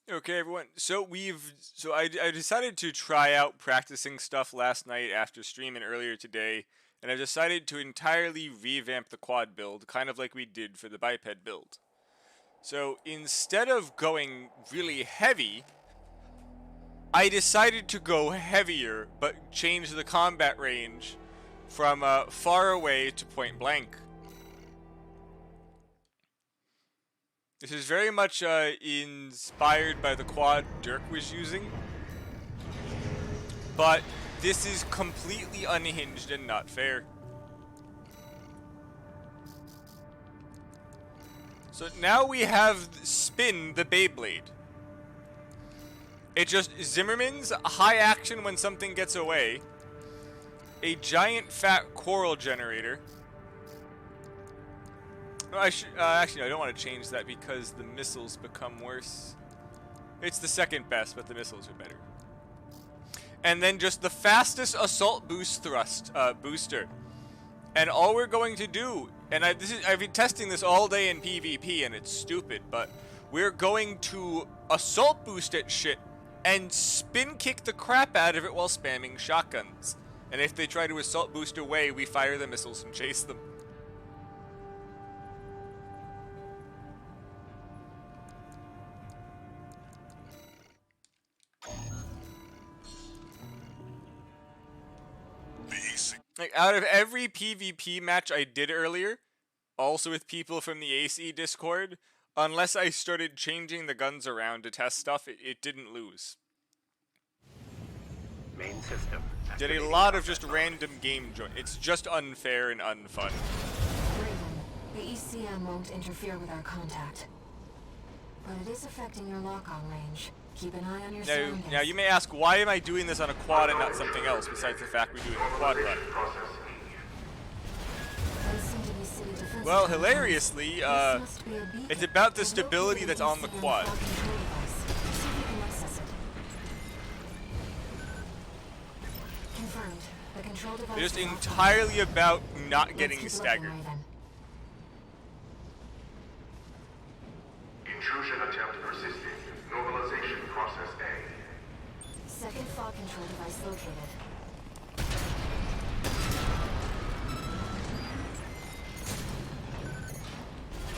Okay, everyone. I decided to try out practicing stuff last night after stream and earlier today, and I've decided to entirely revamp the quad build, kind of like we did for the biped build. So instead of going really heavy, I decided to go heavier, but change the combat range from far away to point blank. This is very much inspired by the quad Dirk was using, but this is completely unhinged and not fair. So now we have Spin the Beyblade. It just Zimmerman's high action when something gets away, a giant fat coral generator. Actually, no, I don't want to change that because the missiles become worse. It's the second best, but the missiles are better. And then just the fastest assault boost thrust booster. And all we're going to do, and I've been testing this all day in PvP, and it's stupid, but we're going to assault boost at shit and spin kick the crap out of it while spamming shotguns. And if they try to assault boost away, we fire the missiles and chase them. Like, out of every PvP match I did earlier, also with people from the AC Discord, unless I started changing the guns around to test stuff, it didn't lose. Main system. Did a lot of just random game join. It's just unfair and unfun. Raven, the ECM won't interfere with our contact, but it is affecting your lock-on range. Keep an eye on your surroundings. Now you may ask, why am I doing this on a quad and not something else, besides the fact we're doing a quad run? Well, hilariously, it's about the stability that's on the quad. It's just entirely about not getting staggered. Intrusion attempt persisting. Normalization process A. Second fog control device located.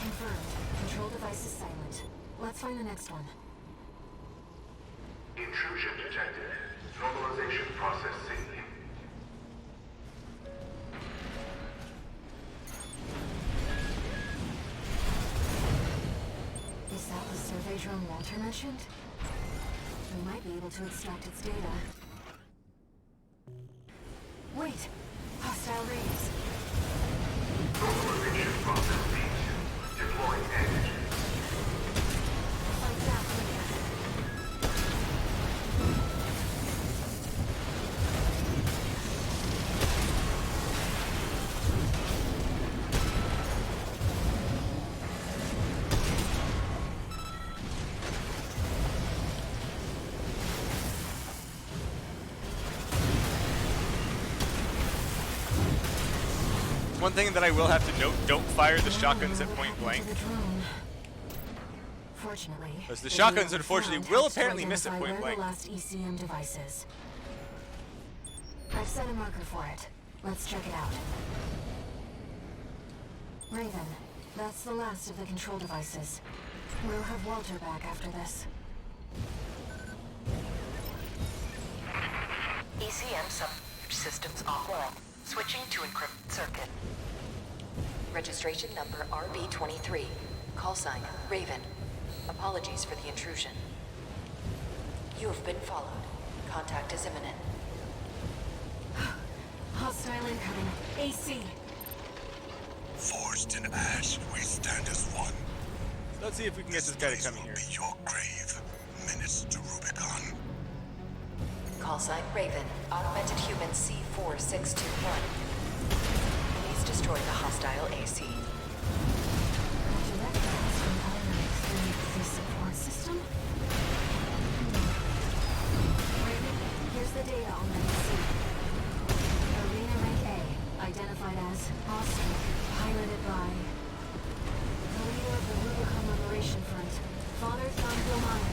Confirmed. Control device is silent. Let's find the next one. Intrusion detected. Normalization process C. Is that the survey drone Walter mentioned? We might be able to extract its data. Wait! Hostile rays! Normalization process B. Deploying energy. Fight back later. One thing that I will have to note, don't fire the shotguns at point blank. Fortunately, Because the shotguns, unfortunately, will apparently miss at point blank. The last ECM devices. I've set a marker for it. Let's check it out. Raven, that's the last of the control devices. We'll have Walter back after this. ECM subsystems offline. Switching to encrypted circuit. Registration number RB23. Call sign Raven. Apologies for the intrusion. You have been followed. Contact is imminent. Hostile incoming. AC. Forged in ash, we stand as one. Let's see if we can get this guy to come here. Be your grave. Minutes to Rubicon. Call sign Raven. Augmented human C4621. Please destroy the hostile AC. Direct gas from automatic through the support system? Raven, here's the data on the AC. Arena Rank A, identified as Austin, piloted by the leader of the Rubicon Liberation Front, Father John Gilmire.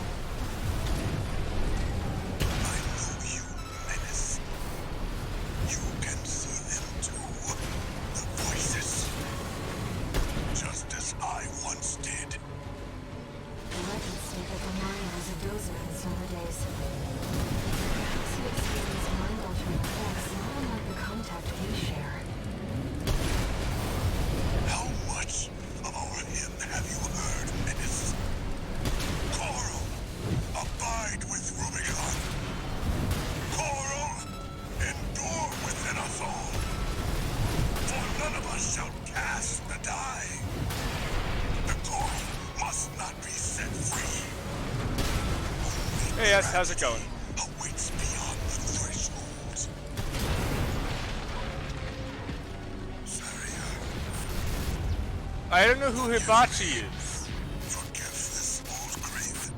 Hey, yes, how's it going? Awaits beyond the threshold. Saria, I don't know who Hibachi is. forgive this old grave.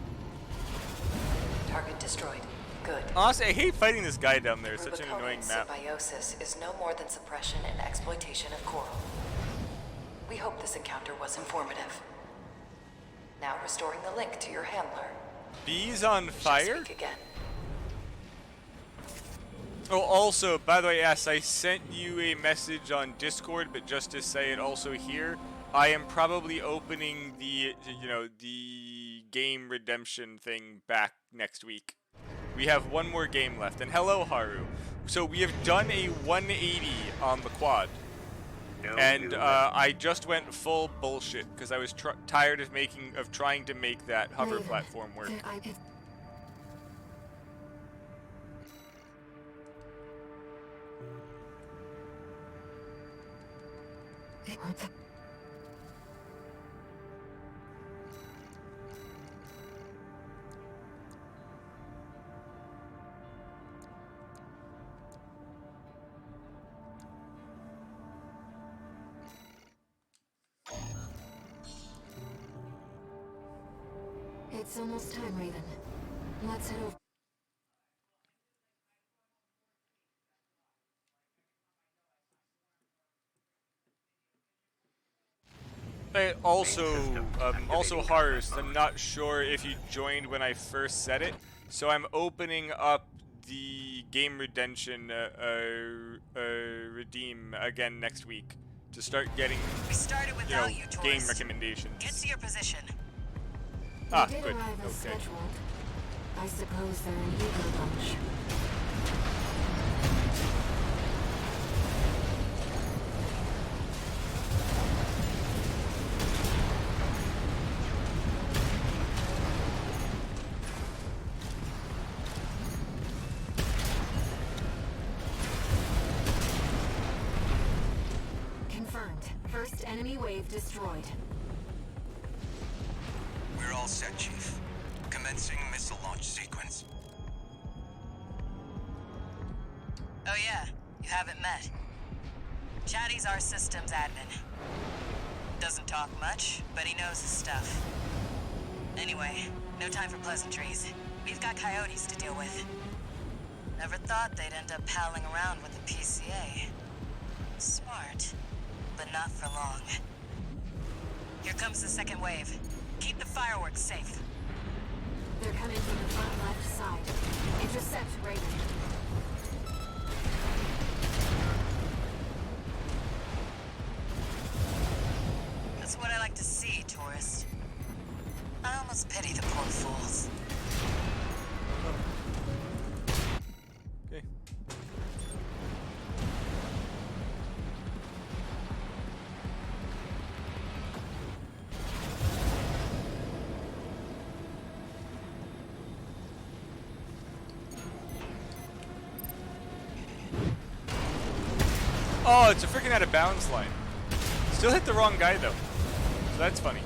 Target destroyed. Good. Honestly, I hate fighting this guy down there. It's such an Rubicon annoying map. symbiosis is no more than suppression and exploitation of coral. We hope this encounter was informative. Now restoring the link to your handler. Bees on fire? Speak again. Oh, also, by the way, yes, I sent you a message on Discord, but just to say it also here, I am probably opening the, the game redemption thing back next week. We have one more game left, and hello, Haru. So we have done a 180 on the quad, and I just went full bullshit because I was tired of trying to make that hover platform work. It's almost time, Raven. Let's head over. Also Harus, I'm not sure if you joined when I first said it, so I'm opening up the game redemption redeem again next week to start getting, We started without you, game tourist. recommendations. Get to your position. Ah, They did good. arrive as Okay. scheduled. I suppose they're an eager bunch. Confirmed. First enemy wave destroyed. We're all set, Chief. Commencing missile launch sequence. Oh yeah, you haven't met. Chatty's our systems admin. Doesn't talk much, but he knows his stuff. Anyway, no time for pleasantries. We've got coyotes to deal with. Never thought they'd end up palling around with the PCA. Smart, but not for long. Here comes the second wave. Keep the fireworks safe. They're coming from the front left side. Intercept Raven. That's what I like to see, tourist. I almost pity the poor fools. Okay. Oh, it's a freaking out of bounds line. Still hit the wrong guy though. So that's funny.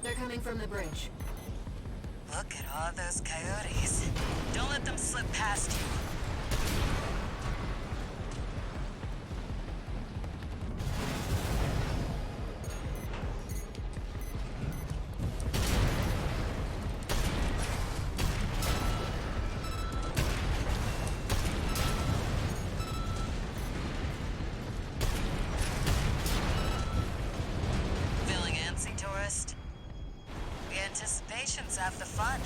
They're coming from the bridge. Look at all those coyotes. Don't let them slip past you. Feeling antsy, tourist? The anticipation's half the fun.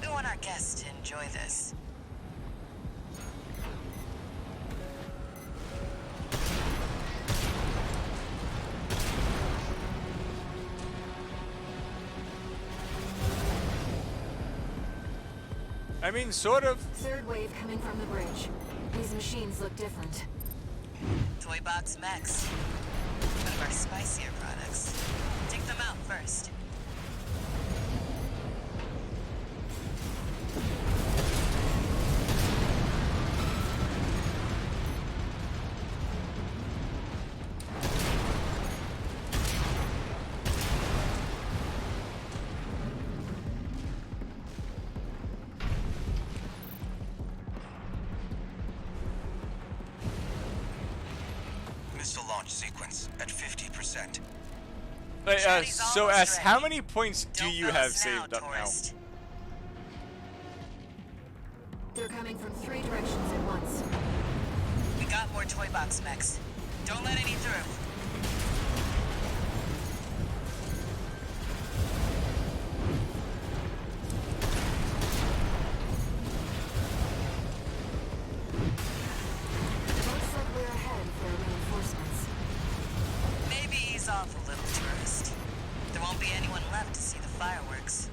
We want our guests to enjoy this. I mean, sort of. Third wave coming from the bridge. These machines look different. Toy Box Mechs. One of our spicier products. Take them out first. launch sequence at 50%. So S, how many points do you have saved up now? They're coming from 3 directions at once. We got more toy box mechs. Don't let any through. Looks like we're ahead for reinforcements. Maybe ease off a little, tourist. There won't be anyone left to see the fireworks.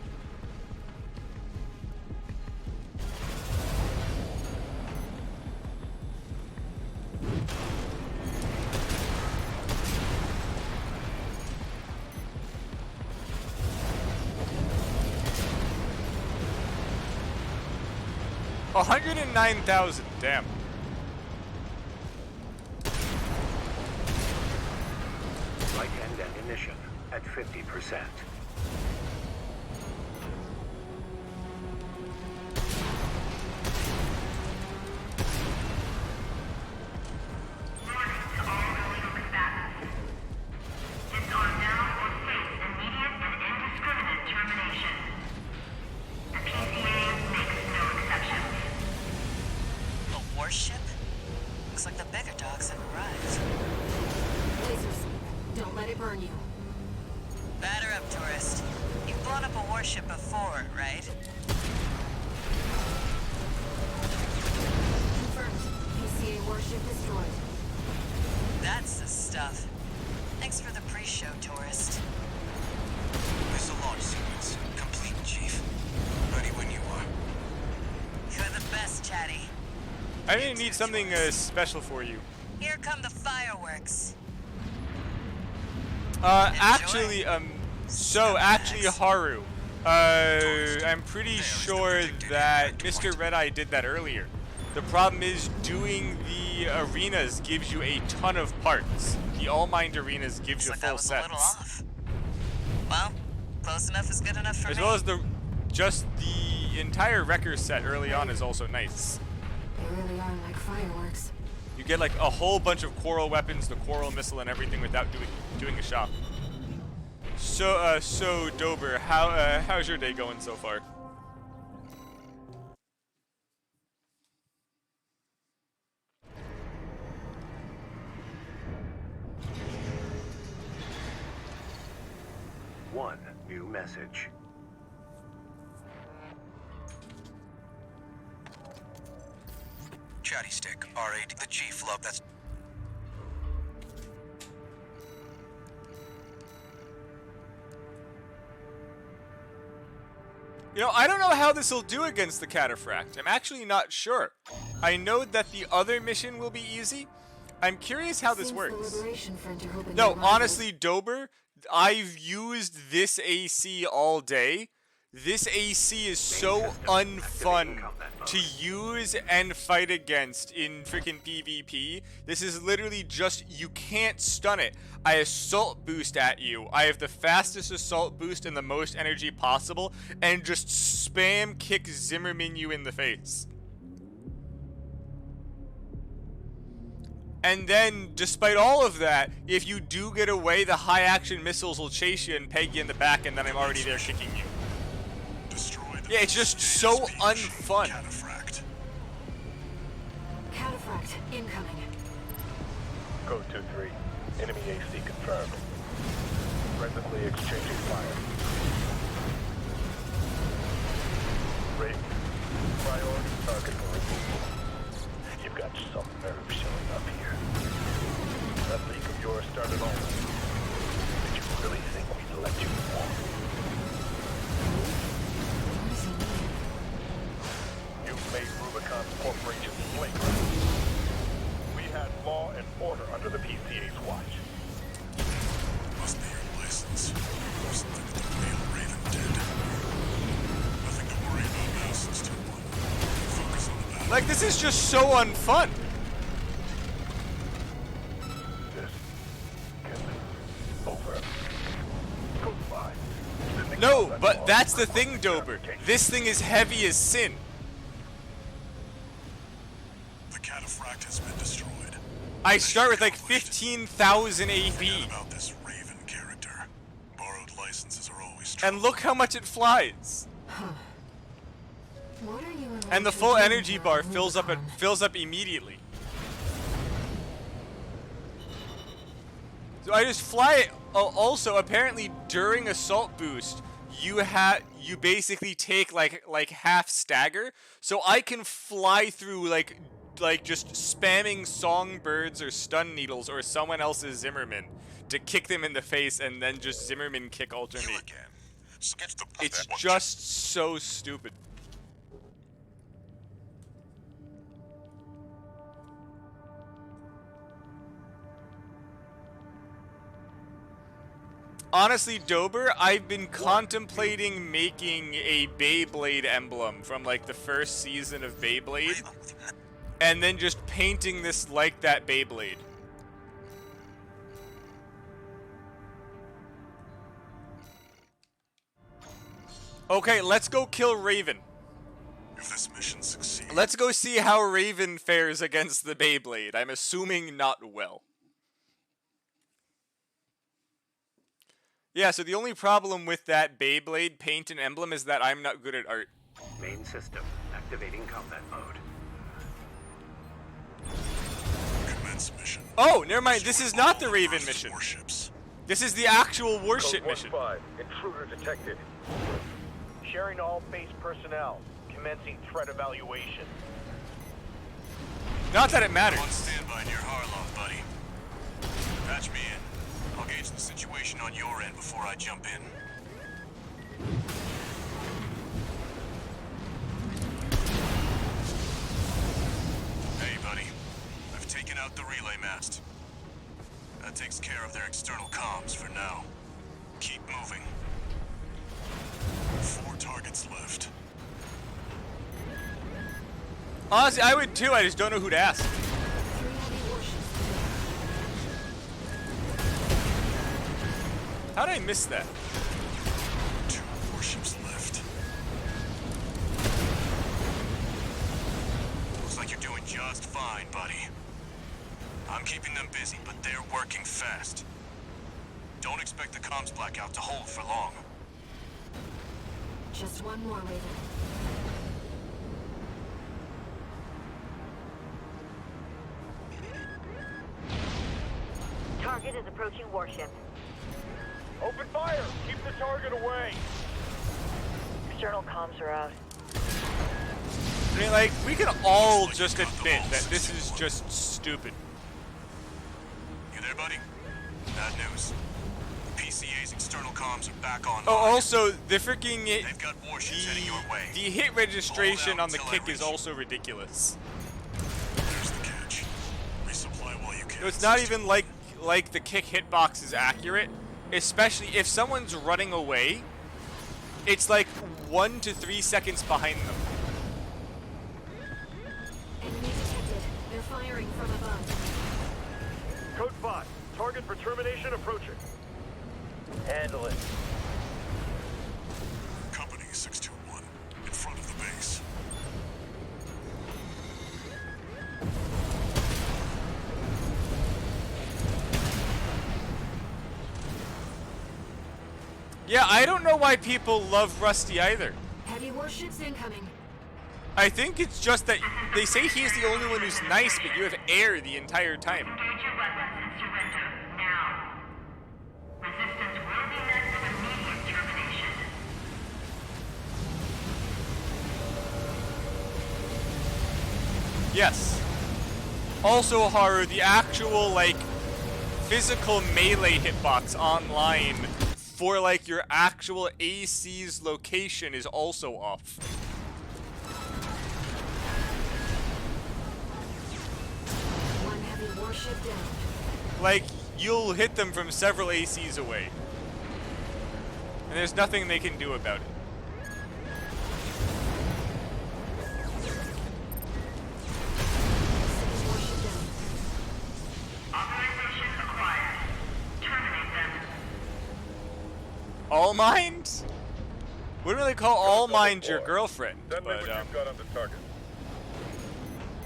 $109,000, damn. Flight end ammunition at 50%. A warship? Looks like the bigger dogs have arrived. Laser sweep. Don't let it burn you. Batter up, tourist. You've blown up a warship before, right? Confirmed. PCA warship destroyed. That's the stuff. Thanks for the pre-show, tourist. Missile launch sequence complete, Chief. Ready when you are. You're the best, Chatty. I didn't need something special for you. Here come the fireworks. Actually, Haru, I'm pretty sure that Mr. Red-Eye did that earlier. The problem is doing the arenas gives you a ton of parts. The all-mined arenas gives you Looks like full that was a little sets. off. Well, close enough is good enough for As me. well as just the entire Wrecker set early on is also nice. They really are like fireworks. You get like a whole bunch of Coral weapons, the Coral missile, and everything without doing a shop. So Dober, how's your day going so far? One new message. Chatty stick, R8. The Chief love that's. You know, I don't know how this will do against the Cataphract. I'm actually not sure. I know that the other mission will be easy. I'm curious how this Seems works. The Liberation Front are hoping No, their rivals- honestly, Dober, I've used this AC all day. This AC is so unfun to use and fight against in freaking PvP. This is literally just, you can't stun it. I assault boost at you. I have the fastest assault boost and the most energy possible, and just spam kick Zimmerman you in the face. And then, despite all of that, if you do get away, the high action missiles will chase you and peg you in the back, and then I'm already there kicking you. Yeah, it's just so unfun. Cataphract. Cataphract incoming. Code 2-3. Enemy AC confirmed. Presently exchanging fire. Raven, priority target for removal. You've got some nerve showing up here. That leak of yours started on. Did you really think we'd let you walk? You've made Rubicon Corporation flagrant. We had law and order under the PCA's watch. Must be your license. Or something that the real Raven did. Nothing to worry about now since 2-1. Focus on the battle. Like, this is just so unfun. This can be over. Goodbye. No, but that's the thing, Dober. This thing is heavy as sin. The Cataphract has been destroyed. I start with like 15,000 AP. Forget about this Raven character. Borrowed licenses are always And look how much it flies. What are you And the eventually full doing energy here bar on fills up Rubicon? immediately. So I just fly it. Also, apparently during assault boost, you basically take like half stagger, so I can fly through like just spamming songbirds or stun needles or someone else's Zimmerman to kick them in the face and then just Zimmerman kick alternate. you again. Sketch the It's just so stupid. Honestly, Dober, I've been contemplating making a Beyblade emblem from like the first season of Beyblade, and then just painting this like that Beyblade. Okay, let's go kill Raven. If this mission succeeds, Let's go see how Raven fares against the Beyblade. I'm assuming not well. Yeah, so the only problem with that Beyblade paint and emblem is that I'm not good at art. Main system activating combat mode. commence mission. Oh, never mind. This is not the Raven Earth's mission. Warships. This is the actual Code Warship mission. 1-5, intruder detected. Sharing all base personnel. Commencing threat evaluation. Not that it matters. On standby near Harlow, buddy. Patch me in. I'll gauge the situation on your end before I jump in. Hey, buddy. I've taken out the relay mast. That takes care of their external comms for now. Keep moving. 4 targets left. Honestly, I would too. I just don't know who to ask. 3 heavy warships. How did I miss that? 2 warships left. Looks like you're doing just fine, buddy. I'm keeping them busy, but they're working fast. Don't expect the comms blackout to hold for long. Just one more, Raven. Target is approaching warship. Open fire! Keep the target away! External comms are out. I mean, like, we can all just admit that this is just stupid. You there, buddy? Bad news. PCA's external comms are back on. Oh, also, the freaking They've got warships heading your way. the hit registration Hold out on the until I kick is reach. also ridiculous. There's the catch. Resupply while you can. No, it's not even like the kick hitbox is accurate, especially if someone's running away. It's like 1 to 3 seconds behind them. Enemy detected. They're firing from above. Code 5, target for termination approaching. Handle it. Company 621 in front of the base. Yeah, I don't know why people love Rusty either. Heavy warships incoming. I think it's just that they say he's the only one who's nice, but you have air the entire time. Engage your weapons and surrender now. Resistance will be met with immediate termination. Yes. Also, Haru, the actual, like, physical melee hitbox online for, like, your actual AC's location is also off. One heavy warship down. Like, you'll hit them from several ACs away. And there's nothing they can do about it. Second warship down. Authorization acquired. Terminate them. All Mind? Wouldn't really call All Mind your girlfriend, Send me but, what you've got on the target.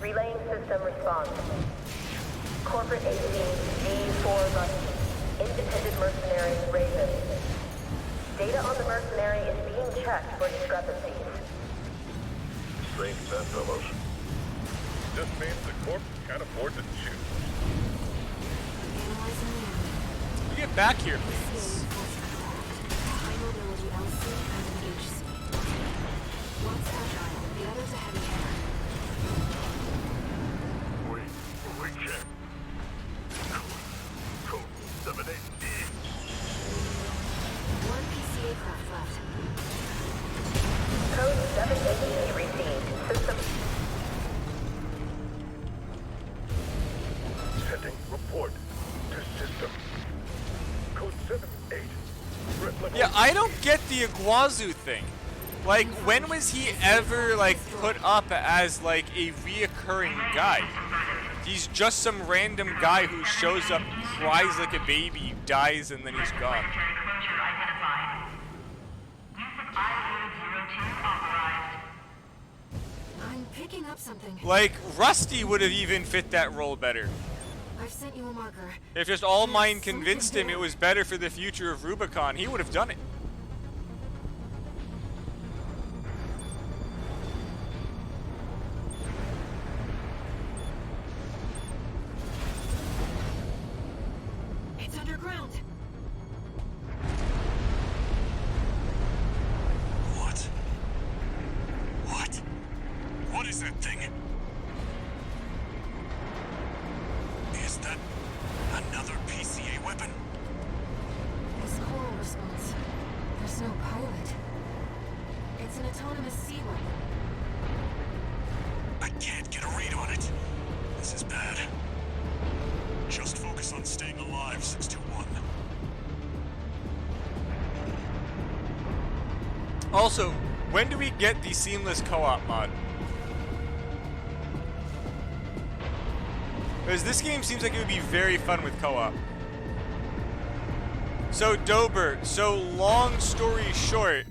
Relaying system response. Corporate AC G4 Rusty. Independent mercenary Raven. Data on the mercenary is being checked for discrepancies. Strange bedfellows. Just means the corp can't afford to choose. Analyzing the area. You get back here, ECA please. enforced craft. High mobility LC and an HC. One's agile, the other's a heavy hitter. We check. Code 78D. One PCA craft left. Code 780 received. System. Sending report to system. Code 78. Threat level. Yeah, I don't get the Iguazu thing. Like, when was he ever, like, put up as, like, a reoccurring guy? He's just some random guy who shows up, cries like a baby, dies, and then he's gone. Planetary closure identified. Use of I-02 authorized. I'm picking up something. Like, Rusty would have even fit that role better. I've sent you a marker. If just all mine convinced him it was better for the future of Rubicon, he would have done it. It's underground. What? What? What is that thing? Is that another PCA weapon? This coral response. There's no pilot. It's an autonomous sea weapon. I can't get a read on it. This is bad. Just focus on staying alive, 621. Also, when do we get the seamless co-op mod? Because this game seems like it would be very fun with co-op. So Dober, so long story short,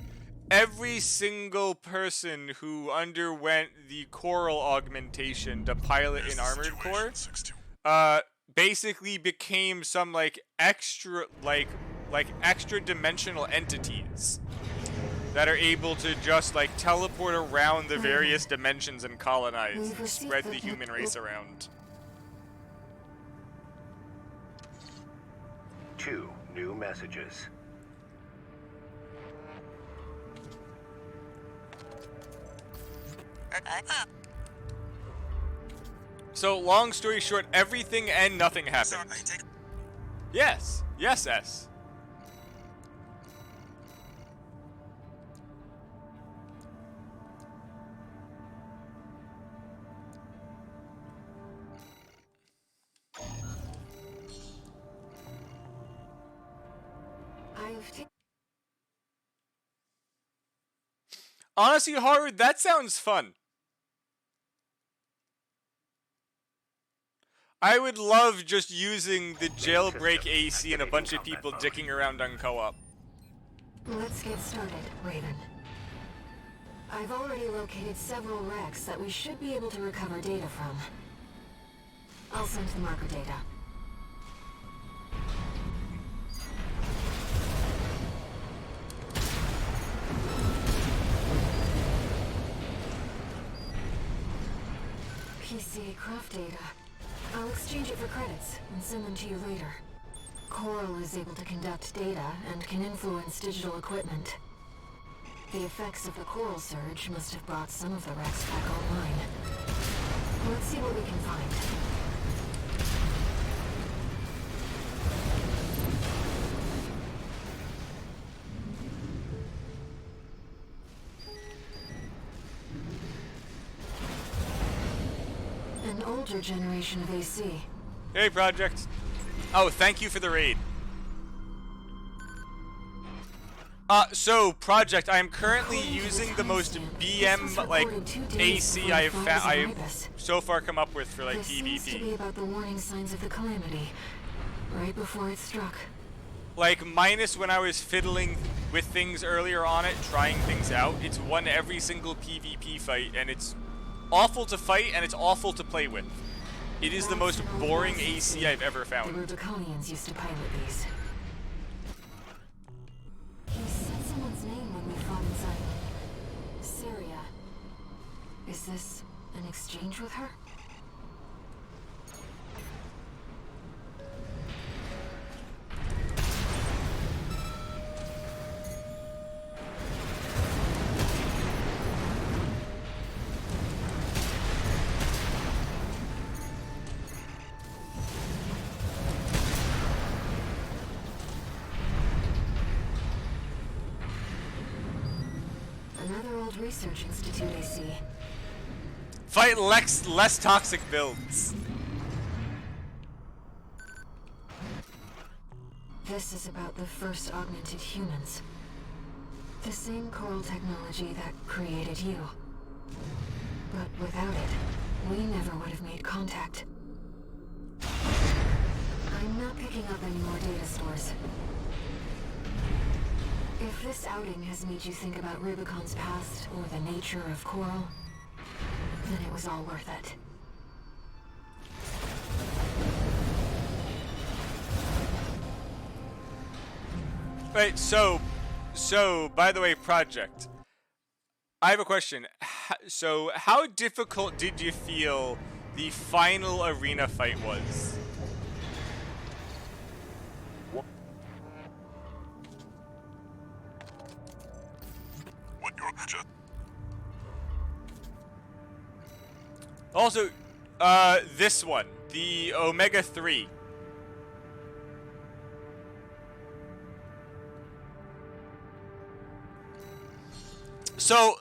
every single person who underwent the coral augmentation to pilot an armored core, 621. basically became some like extra extra dimensional entities that are able to just like teleport around the various dimensions and colonize, We've and received spread the the- human race around. 2 new messages. So long story short, everything and nothing happened. Yes, yes, S. Honestly, Harvard, that sounds fun. I would love just using the jailbreak AC and a bunch of people dicking around on co-op. Let's get started, Raven. I've already located several wrecks that we should be able to recover data from. I'll send the marker data. PCA craft data. I'll exchange it for credits and send them to you later. Coral is able to conduct data and can influence digital equipment. The effects of the coral surge must have brought some of the wrecks back online. Let's see what we can find. An older generation of AC. Hey, Project. Oh, thank you for the raid. So, Project, I am currently using the most BM, like, AC I've so far come up with for, like, This seems to be PvP. about the warning signs of the calamity, right before it struck. Like, minus when I was fiddling with things earlier on it, trying things out, it's won every single PvP fight, and it's awful to fight, and it's awful to play with. It is the most boring AC I've ever The found. Rubiconians used to pilot these. He said someone's name when we fought inside Syria. Is this an exchange with her? Another old research institute, I see. Fight less toxic builds. This is about the first augmented humans. The same coral technology that created you. But without it, we never would have made contact. I'm not picking up any more data stores. If this outing has made you think about Rubicon's past or the nature of coral, then it was all worth it. Right, so by the way, Project, I have a question. So how difficult did you feel the final arena fight was? What you're just... Also, this one, the Omega 3. So,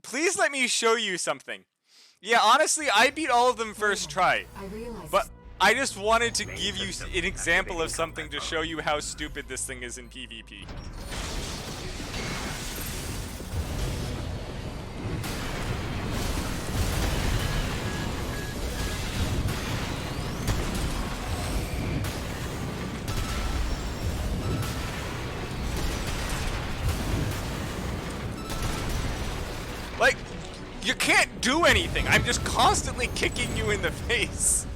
please let me show you something. Yeah, honestly, I beat all of them first try. I realize. But I just wanted to give you an example of something to show you how stupid this thing is in PvP. Like, you can't do anything. I'm just constantly kicking you in the face.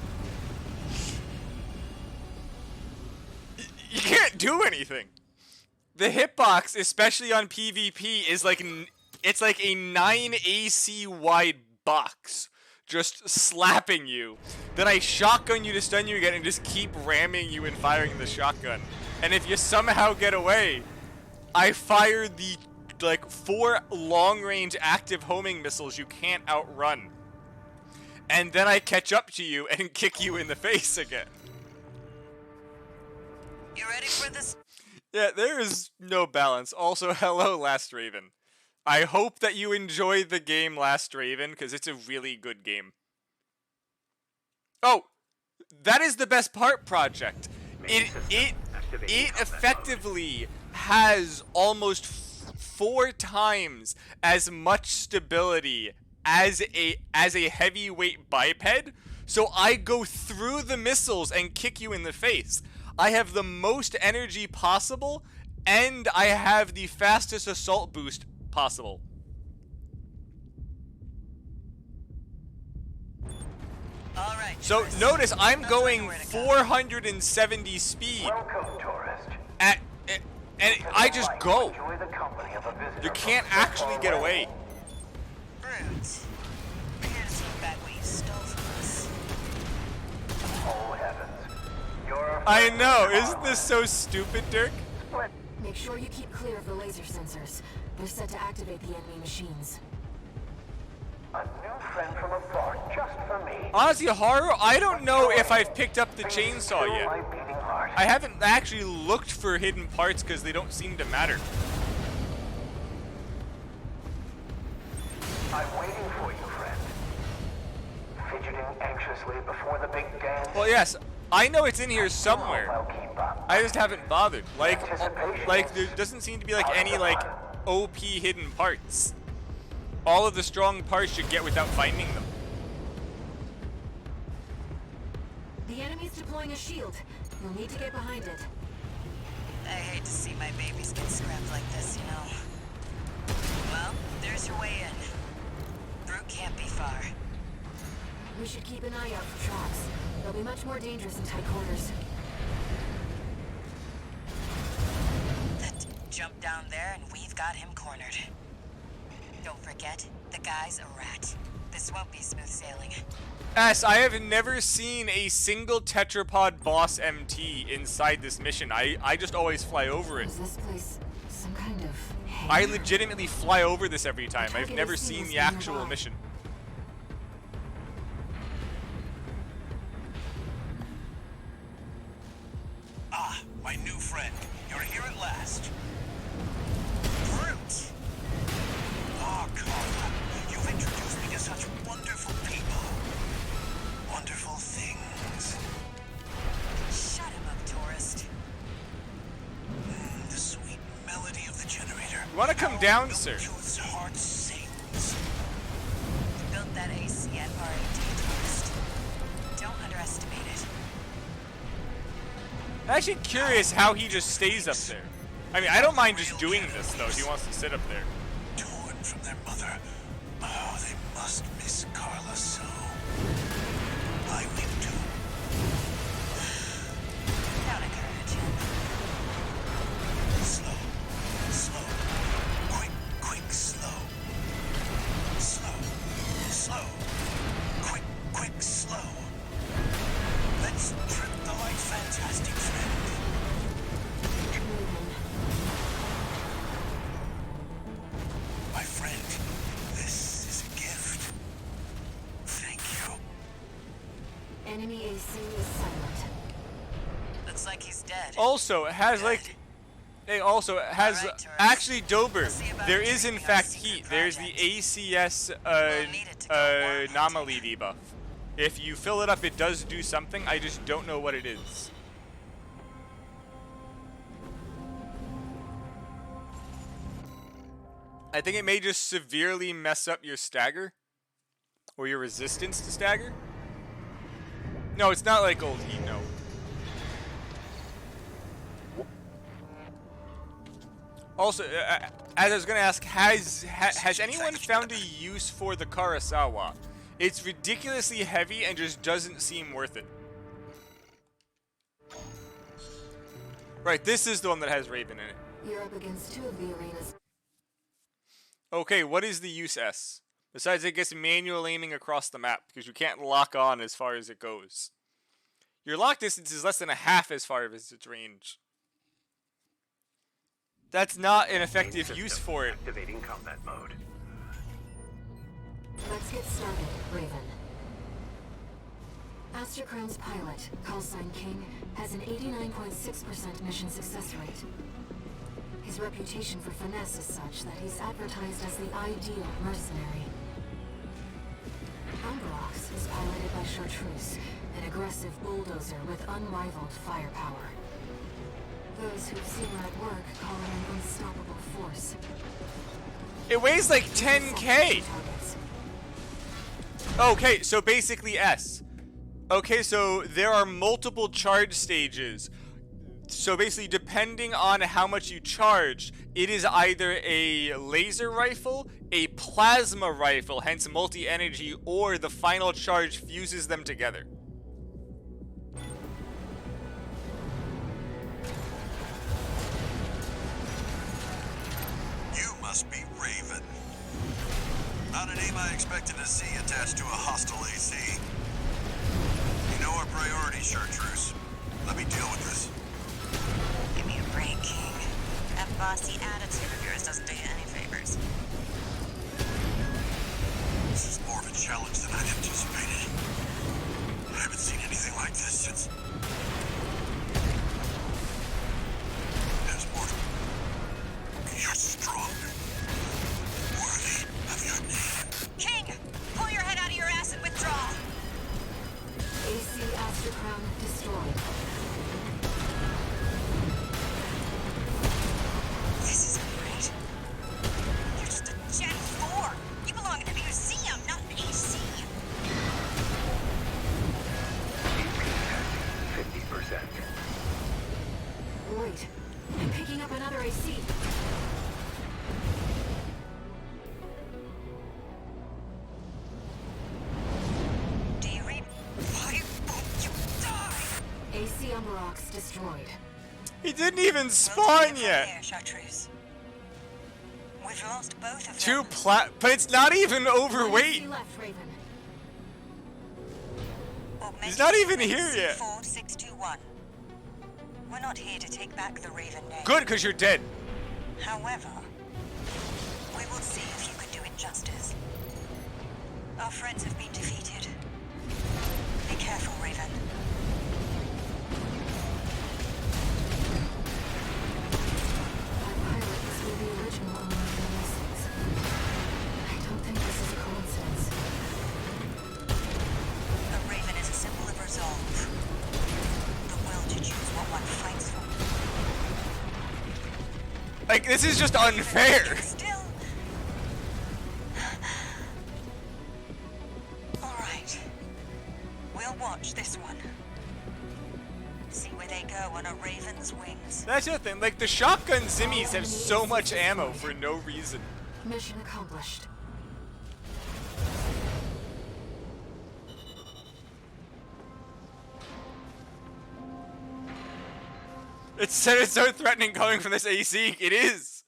You can't do anything. The hitbox, especially on PvP, is like it's like a 9 AC wide box just slapping you. Then I shotgun you to stun you again and just keep ramming you and firing the shotgun. And if you somehow get away, I fire the like 4 long-range active homing missiles you can't outrun. And then I catch up to you and kick you in the face again. You ready for this? Yeah, there is no balance. Also, hello, Last Raven. I hope that you enjoyed the game Last Raven, because it's a really good game. Oh, that is the best part, Project. It effectively has almost 4 times as much stability as a heavyweight biped. So I go through the missiles and kick you in the face. I have the most energy possible, and I have the fastest assault boost possible. All right. So notice I'm going 470 speed Welcome, tourist. and I just go. Enjoy the company of a visitor You from can't so actually far get away. away. Brutes. We're here to take back what you stole from us. Oh, heavens. You're I know, isn't this so stupid, Dirk? Make sure you keep clear of the laser sensors. They're set to activate the enemy machines. a new friend from afar, just for me. Honestly, Haru, I don't know if I've picked up the chainsaw Feel my yet. beating heart. I haven't actually looked for hidden parts because they don't seem to matter. I'm waiting for you, friend. Fidgeting anxiously before the big dance. Well, yes, I know it's in here somewhere. I'll keep up. I just haven't bothered. Like Anticipation there doesn't seem to be like any like OP hidden parts. All of the strong parts you get without finding them. The enemy's deploying a shield. You'll need to get behind it. I hate to see my babies get scrapped like this, you know. Well, there's your way in. Brute can't be far. We should keep an eye out for traps. They'll be much more dangerous in tight quarters. Jump down there and we've got him cornered. Don't forget, the guy's a rat. This won't be smooth sailing. S, I have never seen a single tetrapod boss MT inside this mission. I just always fly over it. Is this place some kind of I hangar? legitimately fly over this every time. I've never seen the actual mission. Ah, my new friend. You're here at last. Brute! Oh, Carla, you've introduced me to such wonderful people. Wonderful things. Shut him up, tourist. The sweet melody of the generator. You wanna come down, sir? Youth's heart sings. We built that AC at R&D, tourist. Don't underestimate it. I'm actually curious how he just stays up there. I mean, I don't mind just doing this, though, if he wants to sit up there. Torn from their mother. Oh, they must miss Carla so. I will too. Don't encourage him. Slow. Slow. Quick, slow. Slow. Slow. Quick, slow. Let's trip the light, fantastic friend. My friend, this is a gift. Thank you. Enemy AC is silent. Looks like he's dead. Also, it has like... Hey, also, it has... Alright, tourist. Actually, Dober, We'll see about there is in treating our fact secret heat. There's the project. ACS We'll need it to go war anomaly debuff. If you fill it up, it does do something. I just don't know what it is. I think it may just severely mess up your stagger. Or your resistance to stagger. No, it's not like old heat, no. Also, as I was going to ask, has anyone found a use for the Karasawa? It's ridiculously heavy and just doesn't seem worth it. Right, this is the one that has Raven in it. You're up against two of the arena's. Okay, what is the use S? Besides, I guess, manual aiming across the map, because you can't lock on as far as it goes. Your lock distance is less than a half as far as its range. That's not an effective Main use system for it. Activating combat mode. Let's get started, Raven. Aster Crown's pilot, callsign King, has an 89.6% mission success rate. His reputation for finesse is such that he's advertised as the ideal mercenary. Amberox is piloted by Chartreuse, an aggressive bulldozer with unrivaled firepower. Those who've seen her at work call her an unstoppable force. It weighs like 10k! Targets. Okay, so basically S. Okay, so there are multiple charge stages. So basically, depending on how much you charge, it is either a laser rifle, a plasma rifle, hence multi-energy, or the final charge fuses them together. You must be Raven. Not a name I expected to see attached to a hostile AC. You know our priorities, Chartreuse. Let me deal with this. Give me a break, King. That bossy attitude of yours doesn't do you any favors. This is more of a challenge than I'd anticipated. I haven't seen anything like this since... There's more. You're strong. Worthy of your name. King! Pull your head out of your ass and withdraw! AC Aster Crown destroyed. This isn't right. You're just a Gen 4. You belong in a museum, not an AC. AP test 50%. Wait, I'm picking up another AC. Do you Umbrocks destroyed. He didn't even spawn yet. Here, Chartreuse. We've lost both of Two them. but it's not even One overweight. AC left, Raven. He's not even here yet. 4621. We're not here to take back the Raven name. Good, because you're dead. However, we will see if you can do it justice. Our friends have been defeated. Be careful, Raven. That pilot was with the original owner of the listings. I don't think this is a coincidence. The Raven is a symbol of resolve. The will to choose what one fights for. Like, this is just unfair. Still. All right. We'll watch this one. See where they go on a Raven's wings. That's the thing. Like, the shotgun zimmies have so much ammo for no reason. Mission accomplished. It's so threatening coming from this AC. It is.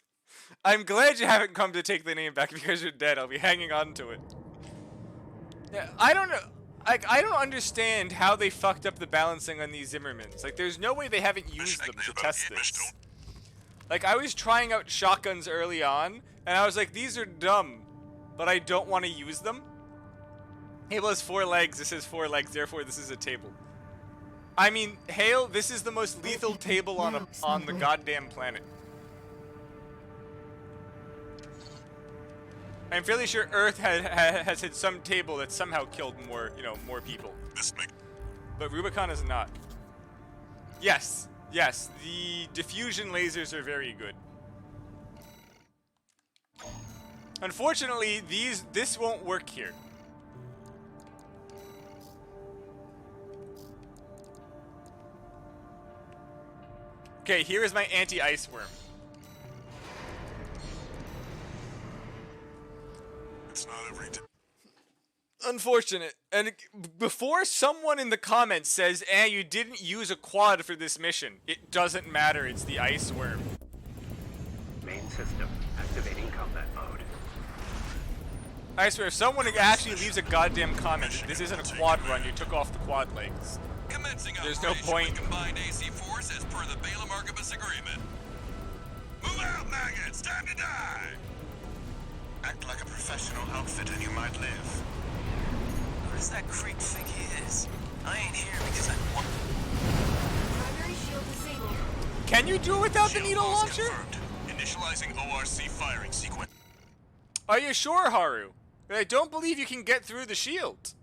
I'm glad you haven't come to take the name back because you're dead. I'll be hanging on to it. Yeah, I don't know. I don't understand how they fucked up the balancing on these Zimmermans. Like, there's no way they haven't used them to test this. Like, I was trying out shotguns early on, and I was like, these are dumb, but I don't want to use them. Halo has 4 legs. This has 4 legs. Therefore, this is a table. I mean, Hale, this is the most lethal table on the goddamn planet. I'm fairly sure Earth has had some table that somehow killed more, more people. But Rubicon is not. Yes, the diffusion lasers are very good. Unfortunately, this won't work here. Okay, here is my anti-ice worm. It's not every day. Unfortunate. And before someone in the comments says, you didn't use a quad for this mission, it doesn't matter, it's the ice worm. Main system activating combat mode. I swear, if someone actually leaves a goddamn comment, this isn't a quad run, you took off the quad legs. Commencing There's no operation point. with combined AC force as per the Balaam Archibus agreement. Move out, maggots! Time to die! Act like a professional outfit and you might live. Who does that creep think he is? I ain't here because I want. Primary shield disabled. Can you do it without the Shield needle loss launcher? confirmed. Initializing ORC firing sequence. Are you sure, Haru? I don't believe you can get through the shield.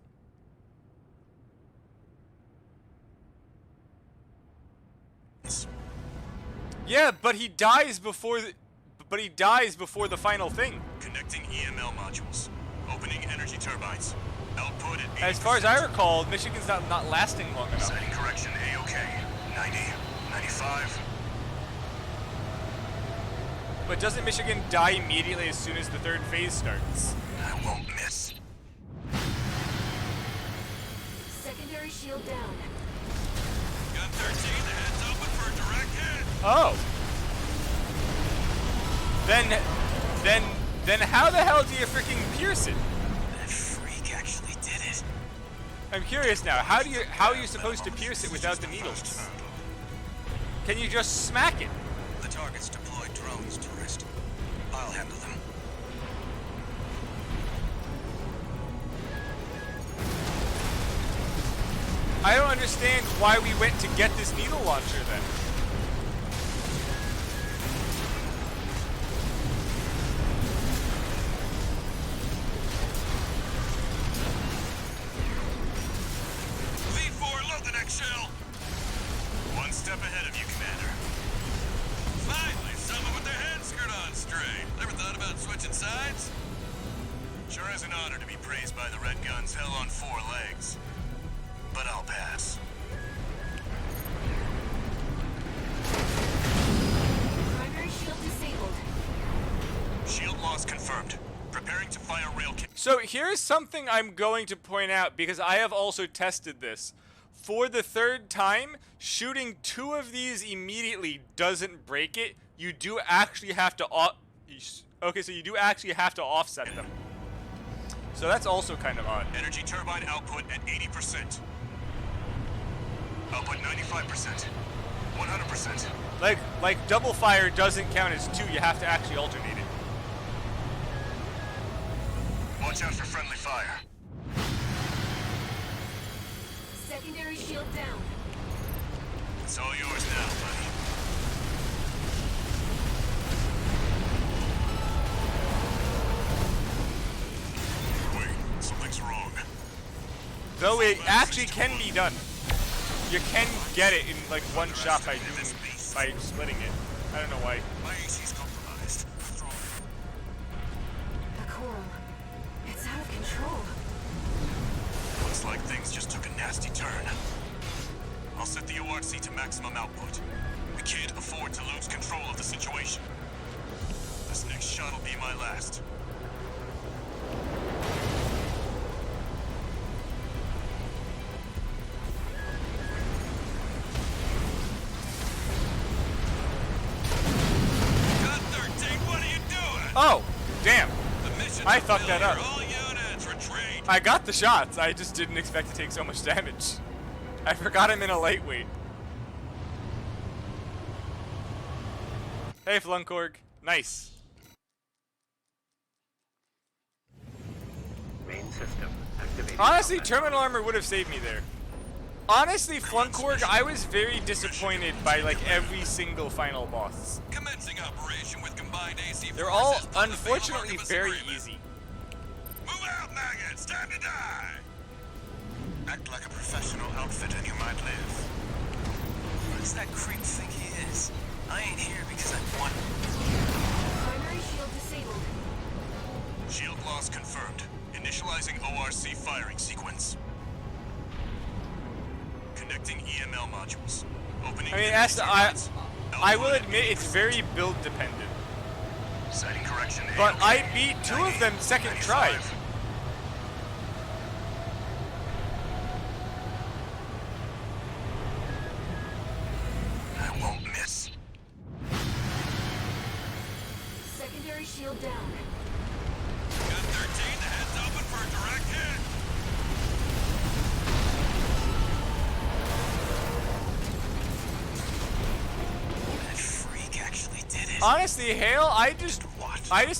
Yeah, but he dies before the final thing. Connecting EML modules. Opening energy turbines. Output at 80%. As far as I recall, Michigan's not lasting long enough. Setting correction A-OK. 90, 95. But doesn't Michigan die immediately as soon as the third phase starts? I won't miss. Secondary shield down. Gun 13, the head's open for a direct hit. Oh. Then how the hell do you freaking pierce it? That freak actually did it. I'm curious now. How are you supposed to pierce it without the needles? Can you just smack it? The target's deployed drones, tourist. I'll handle them. I don't understand why we went to get this needle launcher then. V4, load the next shell. One step ahead of you, Commander. Finally, someone with their head skirt on straight. Ever thought about switching sides? Sure is an honor to be praised by the Red Guns hell on 4 legs. But I'll pass. Primary shield disabled. Shield loss confirmed. Preparing to fire rail kick. So here's something I'm going to point out because I have also tested this. for the third time, shooting 2 of these immediately doesn't break it. You do actually have to okay, so you do actually have to offset them. So that's also kind of odd. Energy turbine output at 80%. Output 95%. 100%. Like double fire doesn't count as 2. You have to actually alternate it. Watch out for friendly fire. Secondary shield down. It's all yours now, buddy. Wait, something's wrong. Though it actually can be done. You can get it in like one shot by splitting it. I don't know why. My AC's compromised. The coral. It's out of control. Looks like things just took a nasty turn. I'll set the ORC to maximum output. We can't afford to lose control of the situation. This next shot will be my last. Oh, damn. I I fucked that up. All units, retreat. I got the shots. I just didn't expect to take so much damage. I forgot I'm in a lightweight. Hey, Flunkorg. Nice. Main system activating. Honestly, combat terminal mode. armor would have saved me there. Honestly, Flunkorg, I was very disappointed by like every single final boss. Commencing operation with combined AC. They're all forces on the fatal unfortunately mark of very agreement. easy. Move out, maggots! Time to die! Act like a professional outfit and you might live. What does that creep think he is? I ain't here because I want. Primary shield disabled. Shield loss confirmed. Initializing ORC firing sequence. Connecting EML modules. Opening. I mean, I will admit it's very build dependent. Sighting correction. But A-OK. I beat 2 of them 90, second try. 95. I won't miss. Secondary shield down. Gun 13, the head's open for a direct hit. That freak actually did it. Honestly, Hale, I just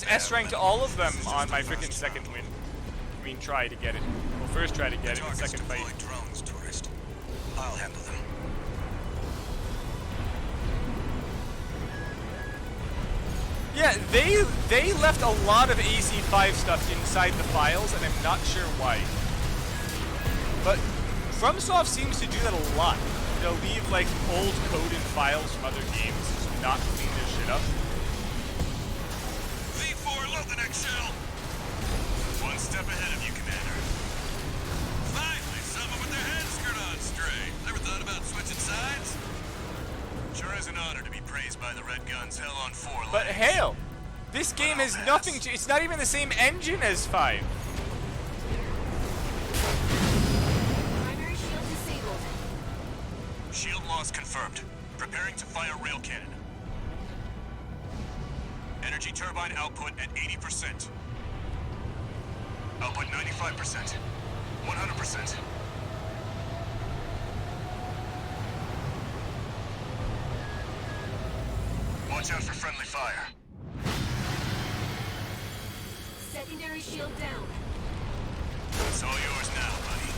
S-ranked all of them on my freaking second win. I mean, try to get it. Well, first try to get it, and second fight. Drones, tourist. I'll handle them. Yeah, they left a lot of AC5 stuff inside the files, and I'm not sure why. But FromSoft seems to do that a lot. They'll leave like old code and files from other games, just not clean their shit up. V4, load the next shell. One step ahead of you, Commander. Finally, someone with their head skirt on straight. Never thought about switching sides? Sure is an honor to be praised by the Red Guns hell on 4 legs. But Hale, this game has nothing to. It's not even the same engine as 5. Primary shield disabled. Shield loss confirmed. Preparing to fire rail cannon. Energy turbine output at 80%. Output 95%. 100%. Watch out for friendly fire. Secondary shield down. It's all yours now, buddy.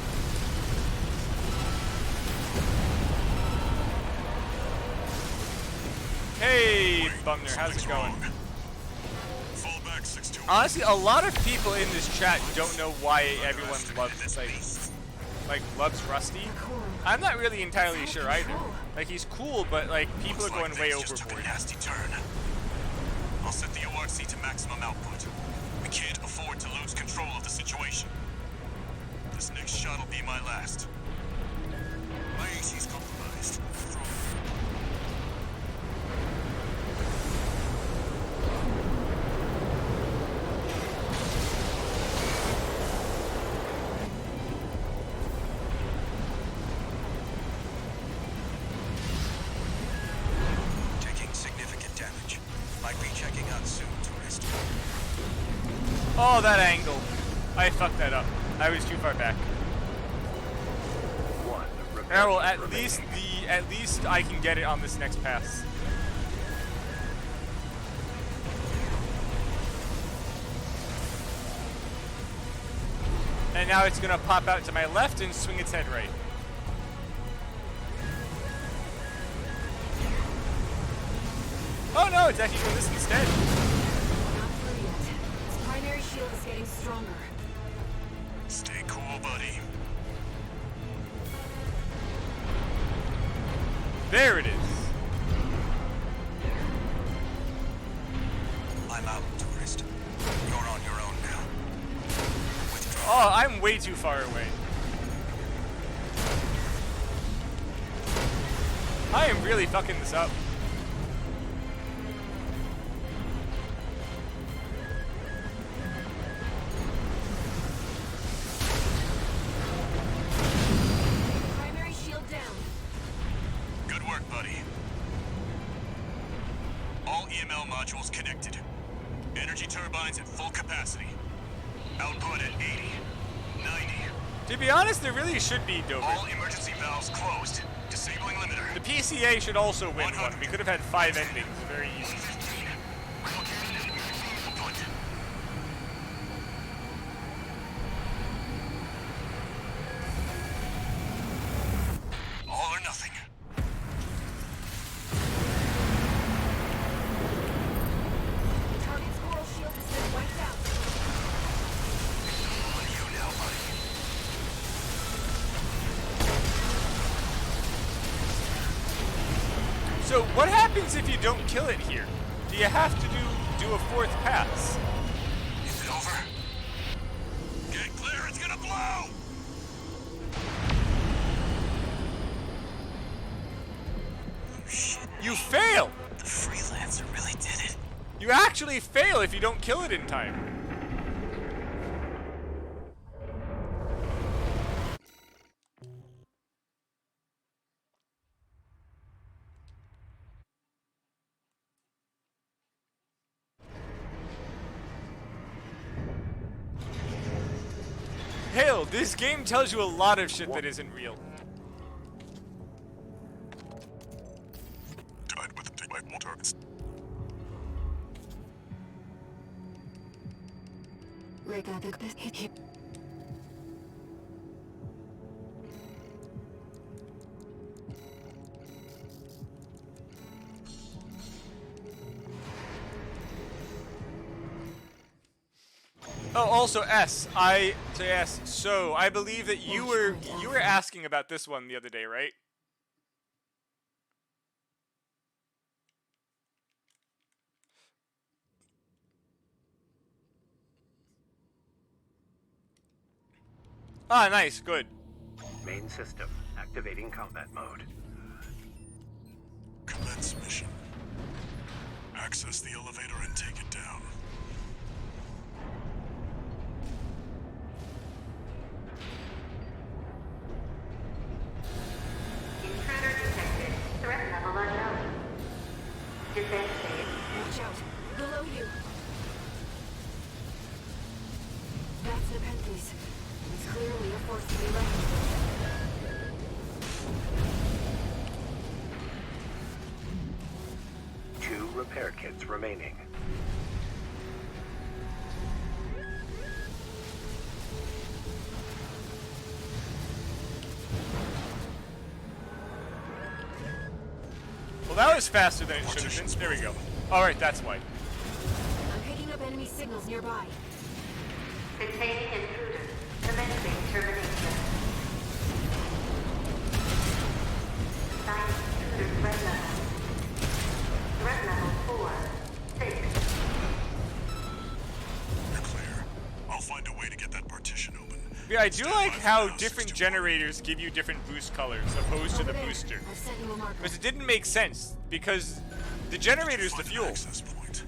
Hey, Bumner, how's it going? Fall back 6-2. Honestly, a lot of people in this chat don't know why everyone loves loves Rusty. I'm not really entirely sure either. Like, he's cool, but like people are going way Just took a overboard. nasty turn. I'll set the ORC to maximum output. We can't afford to lose control of the situation. This next shot will be my last. My AC's compromised. Oh, that angle. I fucked that up. I was too far back. One. Yeah, well, remaining. at least I can get it on this next pass. And now it's gonna pop out to my left and swing its head right. Oh no, it's actually doing this instead. Not through yet. Its primary shield is getting stronger. Stay cool, buddy. There it is. I'm out, tourist. You're on your own now. Withdraw. Oh, I'm way too far away. I am really fucking this up. Primary shield down. Good work, buddy. All EML modules connected. Energy turbines at full capacity. Output at 80, 90. To be honest, there really should be Dover. All emergency valves closed. Disabling limiter. The PCA should also win one. We could have had 5 endings. Very easy. 15. Relocated at maximum output. All or nothing. Target's coral shield has been wiped out. On you now, buddy. So what happens if you don't kill it here? Do you have to do a 4th pass? Is it over? Get clear, it's gonna blow! Oh, shit. You fail! The freelancer really did it. You actually fail if you don't kill it in time. Hell, this game tells you a lot of shit that isn't real. Tied with the like more targets. Oh, also S. So I believe that you were asking about this one the other day, right? Ah, nice, good. Main system activating combat mode. Commence mission. Access the elevator and take it down. Intruder detected. Threat level unknown. Descent phase. Watch out. Below you. That's the Nepenthes. It's clearly a force to be reckoned with. 2 repair kits remaining. Well, that was faster than it should have been. There we go. Alright, that's why. I'm picking up enemy signals nearby. Containing intruder. Commencing termination. Sign intruder threat level. Threat level 4, 6. You're clear. I'll find a way to get that partition open. Yeah, I do like how different generators give you different boost colors opposed to the booster. I've set you a marker. Because it didn't make sense, because the generator's the Find an fuel. access point.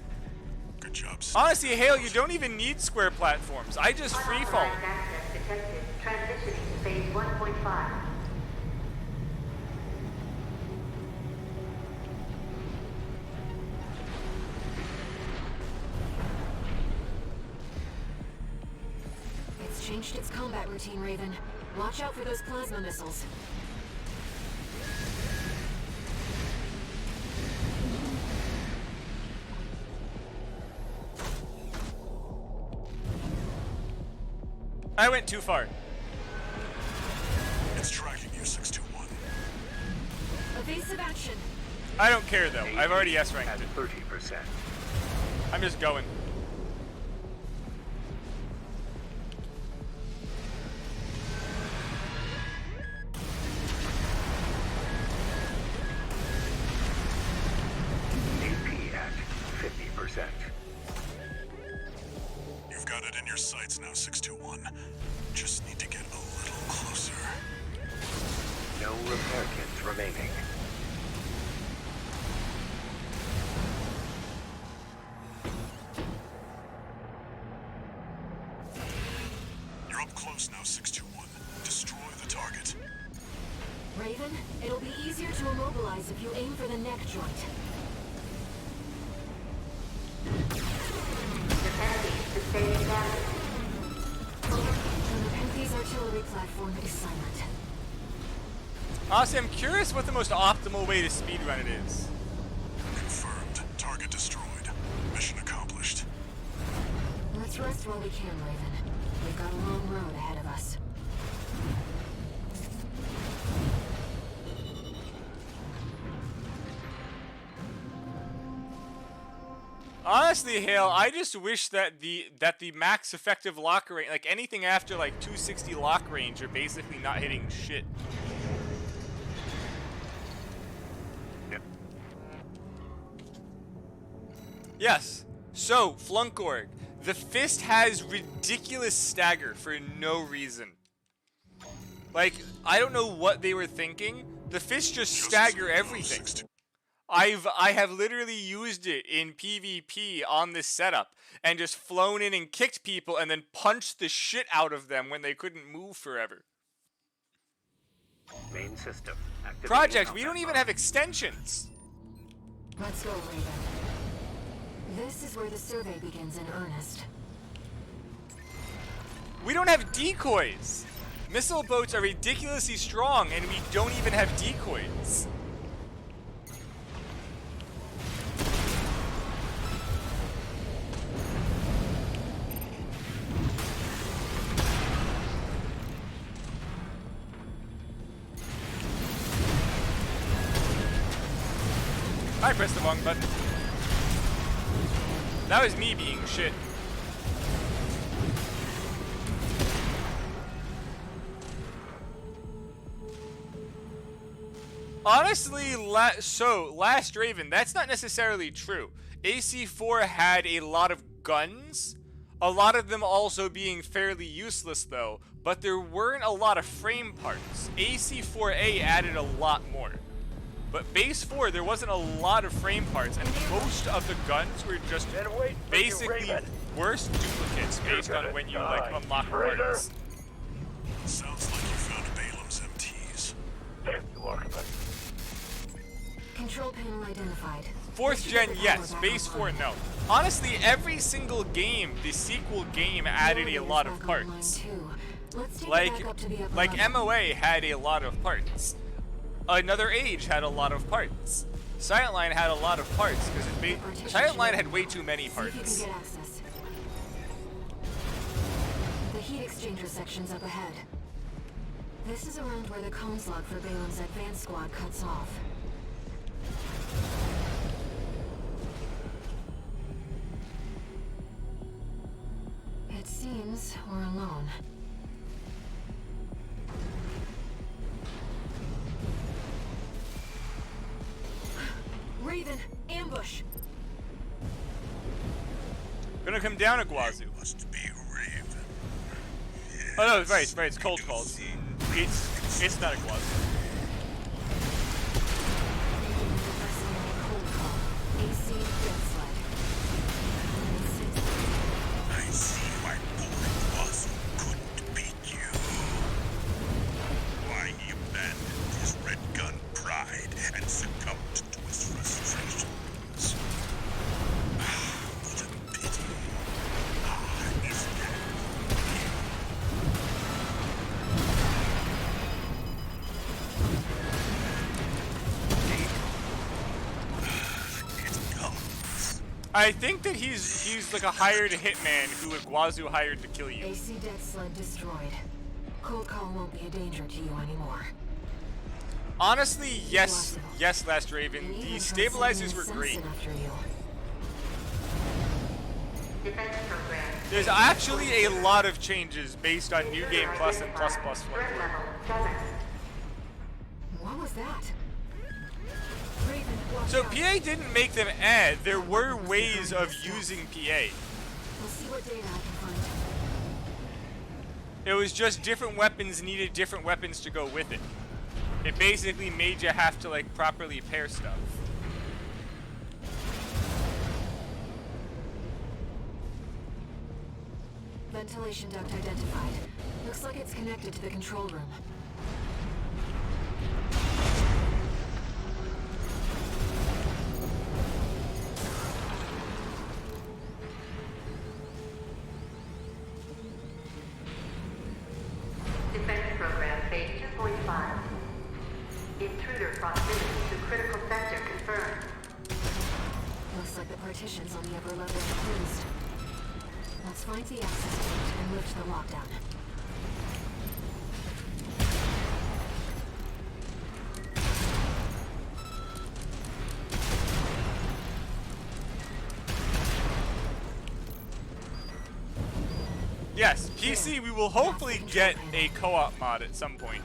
Good job, sir. Honestly, Hale, you don't even need square platforms. I just freefall. Unauthorized access detected. Transitioning to phase 1.5. changed its combat routine, Raven. Watch out for those plasma missiles. I went too far. It's tracking you, 621. Evasive action. I don't care though. I've already at S-ranked it. 30%. I'm just going. AP at 50%. You've got it in your sights now, 621. Just need to get a little closer. No repair kits remaining. You're up close now, 621. Destroy the target. Raven, it'll be easier to immobilize if you aim for the neck joint. The Nepenthes artillery platform is silent. Honestly, I'm curious what the most optimal way to speedrun it is. Confirmed. Target destroyed. Mission accomplished. Let's rest while we can, Raven. We've got a long road ahead of us. Honestly, Hale, I just wish that the max effective lock range, like anything after like 260 lock range, are basically not hitting shit. Yep. Yes. So, Flunkorg, the fist has ridiculous stagger for no reason. Like, I don't know what they were thinking. The fist just stagger everything. I have literally used it in PvP on this setup and just flown in and kicked people and then punched the shit out of them when they couldn't move forever. Main system activating Project, we combat don't even mode. have extensions. Let's go, Raven. This is where the survey begins in earnest. We don't have decoys. Missile boats are ridiculously strong and we don't even have decoys. I pressed the wrong button. That was me being shit. Honestly, Last Raven, that's not necessarily true. AC4 had a lot of guns, a lot of them also being fairly useless though, but there weren't a lot of frame parts. AC4A added a lot more. But base 4, there wasn't a lot of frame parts, and most of the guns were just basically worse duplicates based on when you like unlock parts. Sounds like you found Balaam's MTs. There you are, buddy. Control panel identified. 4th gen, yes. Base 4, no. Honestly, every single game, the sequel game, added a lot of parts. Like MOA had a lot of parts. Another Age had a lot of parts. Silent Line had a lot of parts because Silent Line had way too many parts. The heat exchanger section's up ahead. This is around where the comms log for Balaam's advanced squad cuts off. It seems we're alone. Raven, ambush! Gonna come down at Guazu. Must be Raven. Oh no, right, it's cold calls. It's not a Guazu. I see why poor Wazu couldn't beat you. Why he abandoned his red gun pride and succumbed to his frustrations. What a pity. If I think that he's like a hired hitman who Iguazu hired to kill you. AC deck sled destroyed. Cold call won't be a danger to you anymore. Honestly, yes, Last Raven. The stabilizers were great. There's actually a lot of changes based on New Game Plus and Plus Plus Flunk Work. What was that? So PA didn't make them add. There were ways of using PA. We'll see what data I can find. It was just different weapons needed different weapons to go with it. It basically made you have to like properly pair stuff. Ventilation duct identified. Looks like it's connected to the control room. Defense program phase 2.5. Intruder proximity to critical sector confirmed. Looks like the partitions on the upper level are closed. Let's find the access point and lift the lockdown. Yes, PC, we will hopefully get a co-op mod at some point.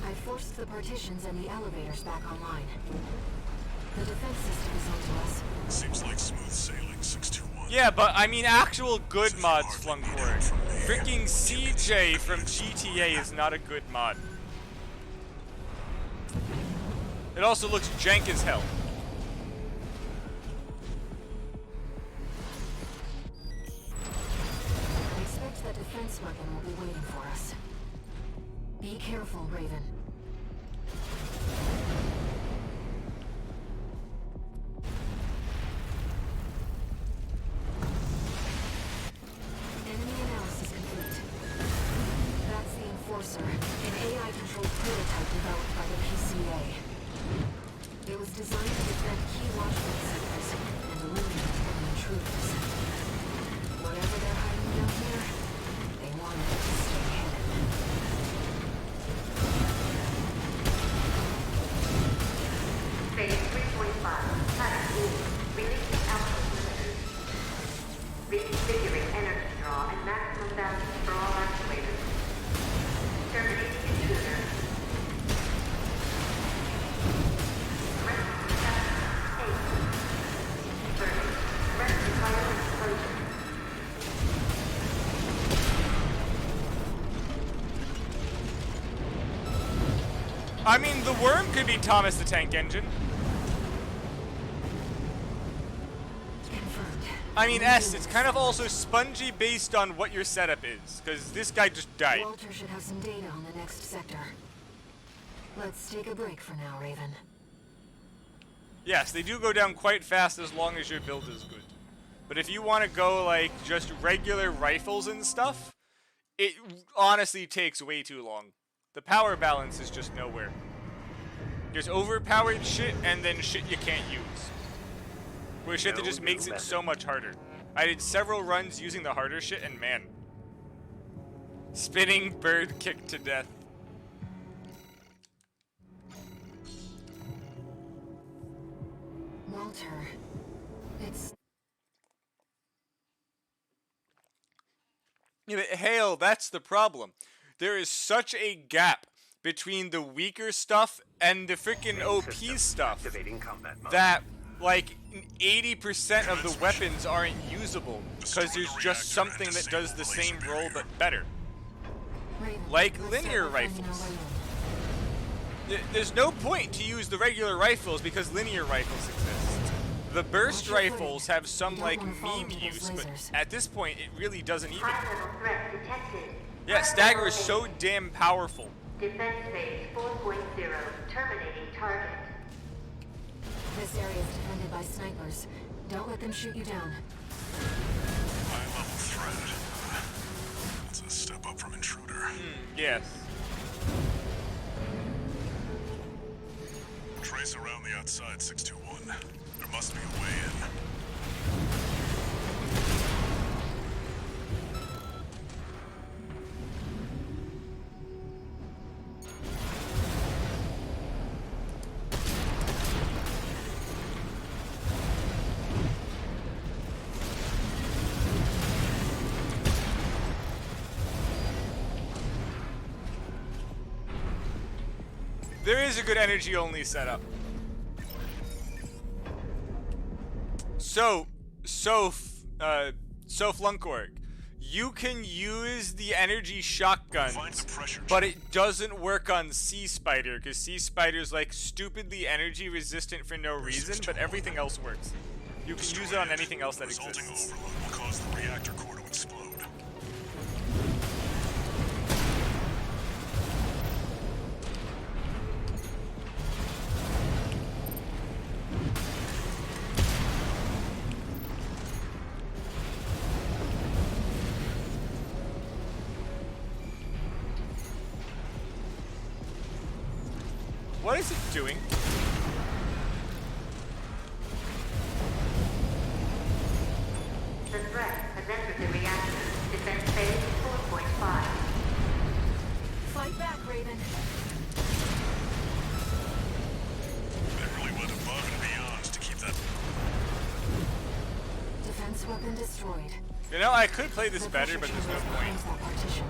I forced the partitions and the elevators back online. The defense system is onto us. Seems like smooth sailing, 621. Yeah, but I mean actual good mods flung for it. Freaking CJ from GTA is not a good mod. It also looks jank as hell. I expect that defense weapon will be waiting for us. Be careful, Raven. Enemy analysis complete. That's the Enforcer, an AI-controlled prototype developed by the PCA. It was designed to defend key watchpoint sectors and eliminate hidden intruders. Whatever they're hiding down here, they wanted it to stay hidden. Phase 3.5. Planet E. Releasing output limiters. Reconfiguring energy draw and maximum balance for all actuators. Terminating intruder. I mean, the worm could be Thomas the Tank Engine. Confirmed. I mean, it's kind of also spongy based on what your setup is, because this guy just died. Walter should have some data on the next sector. Let's take a break for now, Raven. Yes, they do go down quite fast as long as your build is good. But if you want to go, like, just regular rifles and stuff, it honestly takes way too long. The power balance is just nowhere. There's overpowered shit and then shit you can't use. Where shit that just makes it so much harder. I did several runs using the harder shit and man. Spinning bird kicked to death. Walter, it's... Yeah, but Hale, that's the problem. There is such a gap between the weaker stuff and the freaking OP stuff that, like, 80% of the weapons aren't usable because there's just something that does the same role but better. Raven, Like let's linear start by finding our rifles. way in. There's no point to use the regular rifles because linear rifles exist. The burst rifles have some, like, meme use, but at this point, it really doesn't even. High-level threat detected. Yeah, Stagger is so damn powerful. Defense phase 4.0. Terminating target. This area is defended by snipers. Don't let them shoot you down. High-level threat. That's a step up from intruder. Yes. Trace around the outside, 621. There must be a way in. There is a good energy only setup. So Flunkorg, you can use the energy shotguns, but it doesn't work on Sea Spider because Sea Spider's like stupidly energy resistant for no reason, but everything else works. You can use it on anything else that Resulting exists. overload will cause the reactor core to explode. What is it doing? The threat has entered the reactor. Defense phase 4.5. Fight back, Raven. They really went above and beyond to keep that. Defense weapon destroyed. You know, I could play this better, but there's no point. That partition.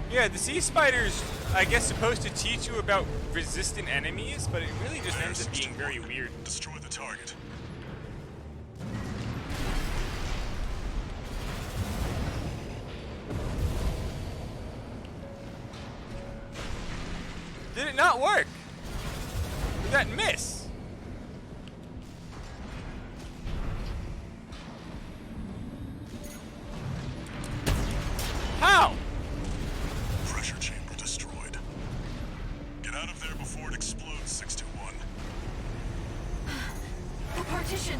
Yeah, the Sea Spider's, I guess, supposed to teach you about resistant enemies, but it really just ends up being very weird. Destroy the target. Did it not work? Did that miss? How? Pressure chamber destroyed. Get out of there before it explodes, 621. The partition.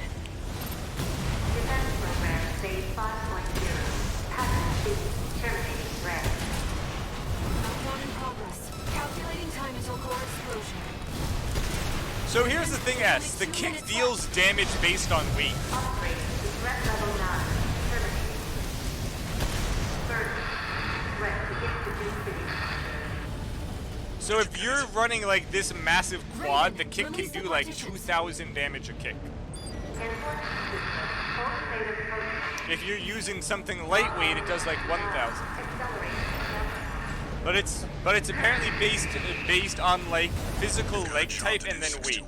Defense program phase 5.0. Pattern B. Terminating threat. Countdown in progress. Calculating time until core explosion. So here's the thing, S. The kick deals damage based on weight. Upgrade to threat level 9. Terminating. Burden. Threat begins to do city. So if you're running like this massive quad, the kick can do like 2,000 damage a kick. If you're using something lightweight, it does like 1,000. But it's apparently based on like physical leg type and then weight.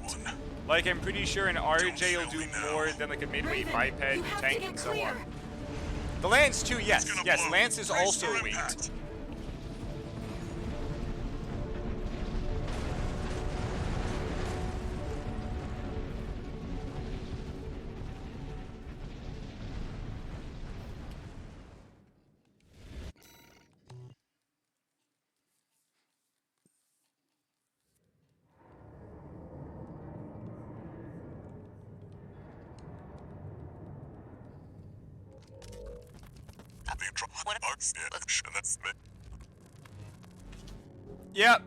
Like I'm pretty sure an RJ will do more than like a midweight biped, tank, and so on. The Lance too, yes, Lance is also weight. Yep.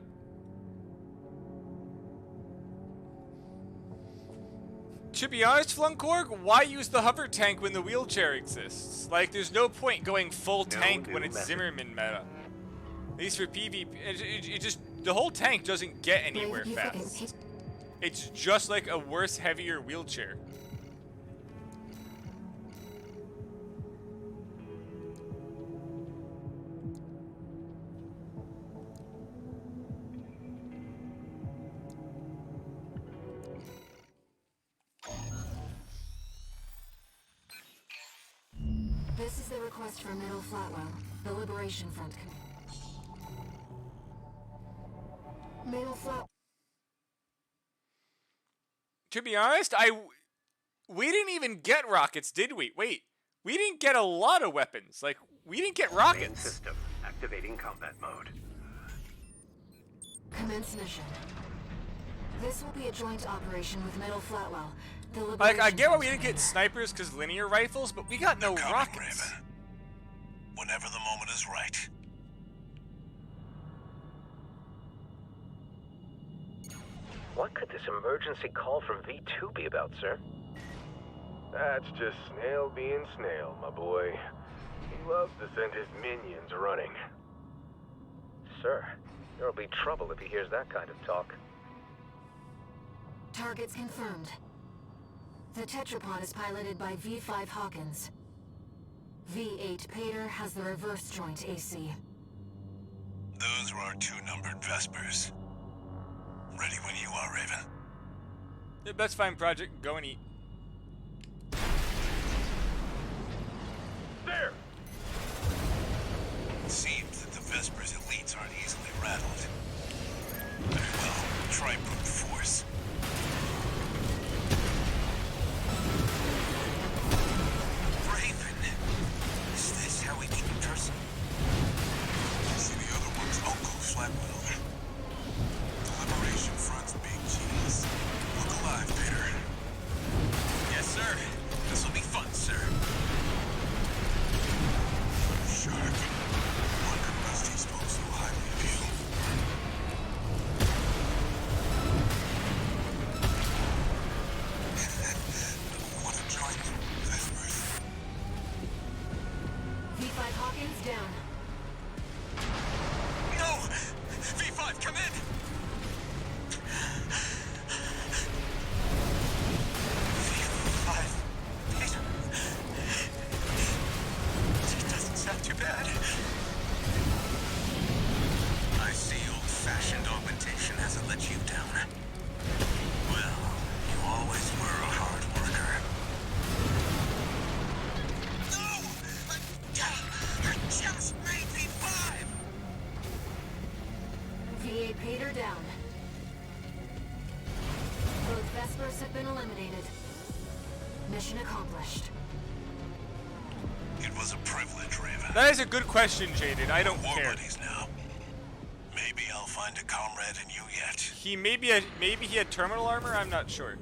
To be honest, Flunkorg, why use the hover tank when the wheelchair exists? Like, there's no point going full tank when it's Zimmerman meta. At least for PvP, it just, the whole tank doesn't get anywhere fast. It's just like a worse, heavier wheelchair. This is the request from Middle Flatwell, the Liberation Front. Middle Flat. To be honest, we didn't even get rockets, did we? Wait, we didn't get a lot of weapons. Like, we didn't get Main rockets. system activating combat mode. Commence mission. This will be a joint operation with Middle Flatwell. The Like, Liberation I get why we Front didn't get snipers because linear rifles, but we got no Coming, rockets. Raven. Whenever the moment is right. What could this emergency call from V2 be about, sir? That's just Snail being Snail, my boy. He loves to send his minions running. Sir, there'll be trouble if he hears that kind of talk. Targets confirmed. The tetrapod is piloted by V5 Hawkins. V8 Pater has the reverse joint AC. Those were our 2-numbered Vespers. Ready when you are, Raven. Yeah, that's fine, Project. Go and eat. There! It seems that the Vespers' elites aren't easily rattled. Very well, try brute force. Raven! Is this how we meet in person? See the other one's Uncle Flatwell. The Liberation Front's big cheese. Look alive, Peter. Yes, sir. This will be fun, sir. Shark. Wonder must he spoke so highly of you. Want to join the Vespers? V5 Hawkins down. No! V5, come in! V5. Peter. It doesn't sound too bad. I see old-fashioned augmentation hasn't let you down. Well, you always were a hard worker. No! I just made V5! V8 Pater down. Both Vespers have been eliminated. Mission accomplished. It was a privilege, Raven. That is a good question, Jaded. I don't War care. buddies now. Maybe I'll find a comrade in you yet. He maybe he had terminal armor. I'm not sure.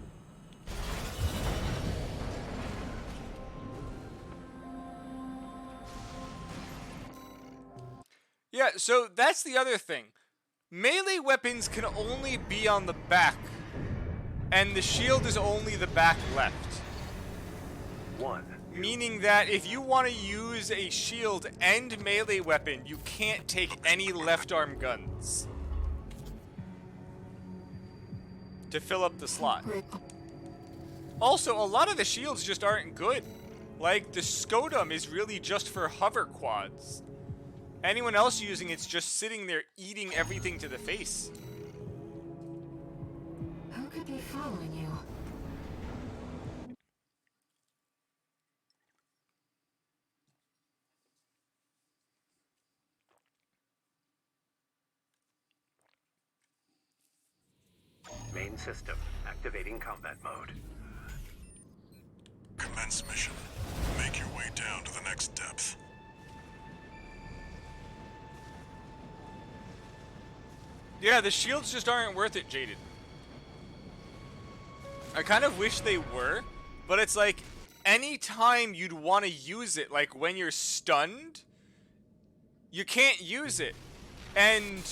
Yeah, so that's the other thing. Melee weapons can only be on the back, and the shield is only the back left. 1. Meaning that if you want to use a shield and melee weapon, you can't take any left arm guns to fill up the slot. Also, a lot of the shields just aren't good. Like, the Scotum is really just for hover quads. Anyone else using it's just sitting there eating everything to the face. Who could be following you? Main system, activating combat mode. Commence mission. Make your way down to the next depth. Yeah, the shields just aren't worth it, Jaded. I kind of wish they were, but it's like, anytime you'd want to use it, like when you're stunned, you can't use it. And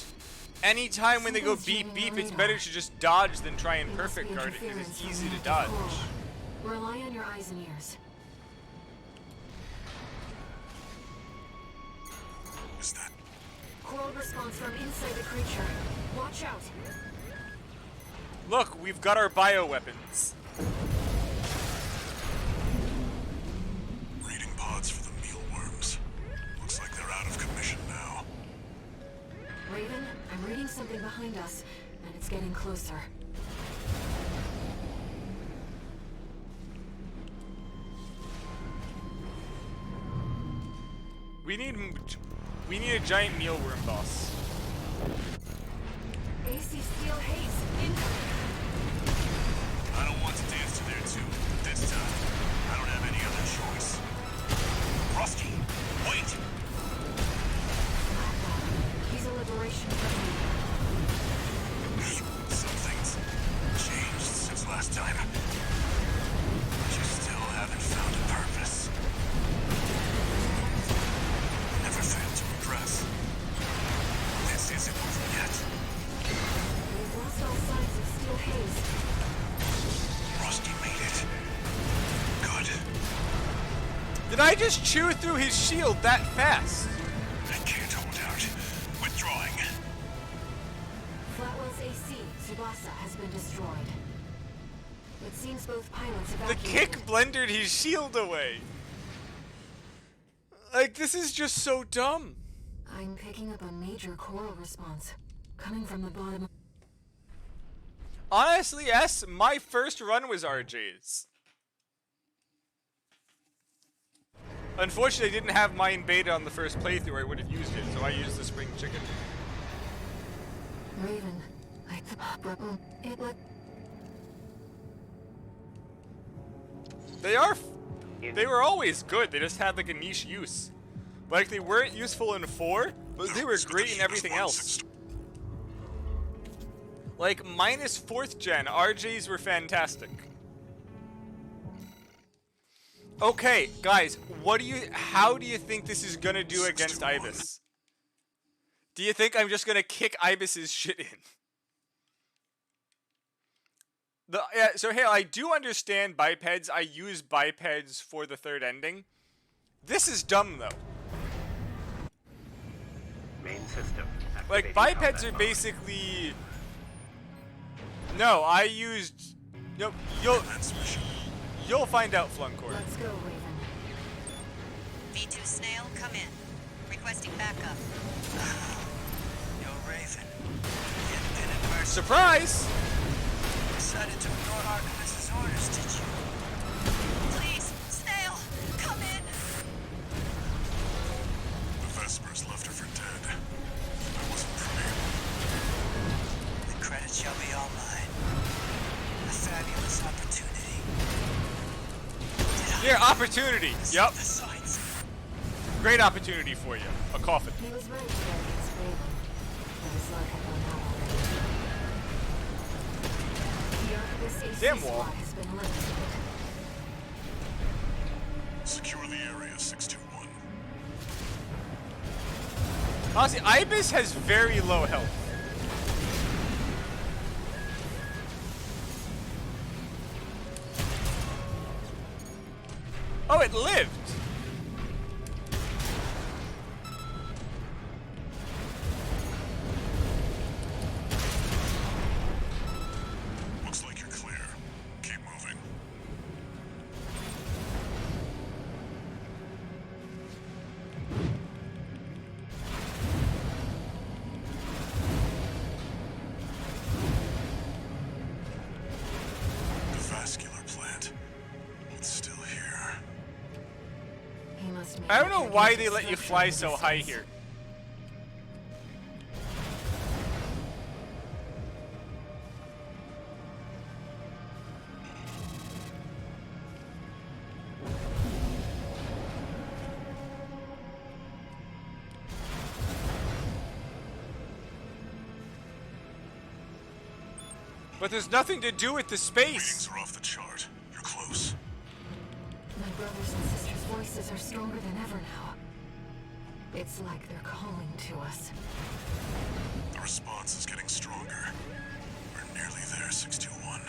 anytime when they go beep beep, it's better to just dodge than try and perfect guard it, because it's easy to dodge. Rely on your eyes and ears. Is that... Coral response from inside the creature. Watch out. Look, we've got our bioweapons. Reading pods for the mealworms. Looks like they're out of commission now. Raven, I'm reading something behind us, and it's getting closer. We need a giant mealworm boss. AC Steel Haze, incoming. I don't want to dance to their tune. This time, I don't have any other choice. Rusty, wait! He's a liberation from Some things changed since last time. But you still haven't found a purpose. Never failed to impress. Did I just chew through his shield that fast? I can't hold out. Withdrawing. Flatwell's AC, Tsubasa, has been destroyed. It seems both pilots The evacuated. kick blendered his shield away. Like, this is just so dumb. I'm picking up a major coral response coming from the bottom of... Honestly, yes, my first run was RJ's. Unfortunately, I didn't have mine beta on the first playthrough, or I would have used it, so I used the spring chicken. Raven, it looked... They were always good, they just had like a niche use. Like, they weren't useful in 4, but they were great in everything else. Like, minus 4th gen, RJs were fantastic. Okay, guys, how do you think this is gonna do against Ibis? Do you think I'm just gonna kick Ibis's shit in? Yeah, so hey, I do understand bipeds. I use bipeds for the third ending. This is dumb though. Main system. Like, bipeds are basically... No, I used... No, you'll find out, Flunkor. Let's go, Raven. V2 Snail, come in. Requesting backup. Yo, Raven. The independent mercenary Surprise! decided to ignore Archivist's orders, did you? Please, Snail, come in. The Vespers left her for dead. I wasn't privy. The credit shall be all mine. A fabulous opportunity. Yeah, opportunity. Yup. The signs. Great opportunity for you. A coffin. He was right to go against Raven, but his luck had run out already. The Archivist AC Damn wall. squad has been eliminated. Secure the area, 621. Honestly, Ibis has very low health. Oh, it lived! Looks like you're clear. Keep moving. The vascular plant. It's still here. He must make I don't know a why they gigantic let you structure fly in so this high space. here. But there's nothing to do with the space. Readings are off the chart. You're close. My brothers and sisters' voices are stronger than ever now. It's like they're calling to us. The response is getting stronger. We're nearly there, 621.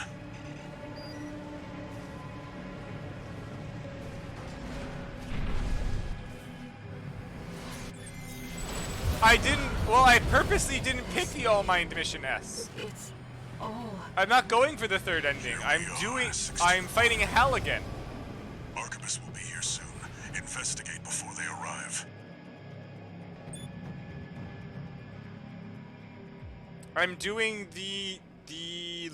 I purposely didn't pick the All Mind Mission S. It's all... I'm not going for the third ending. I'm fighting hell again. Archivist will be here soon. Investigate before they arrive. I'm doing the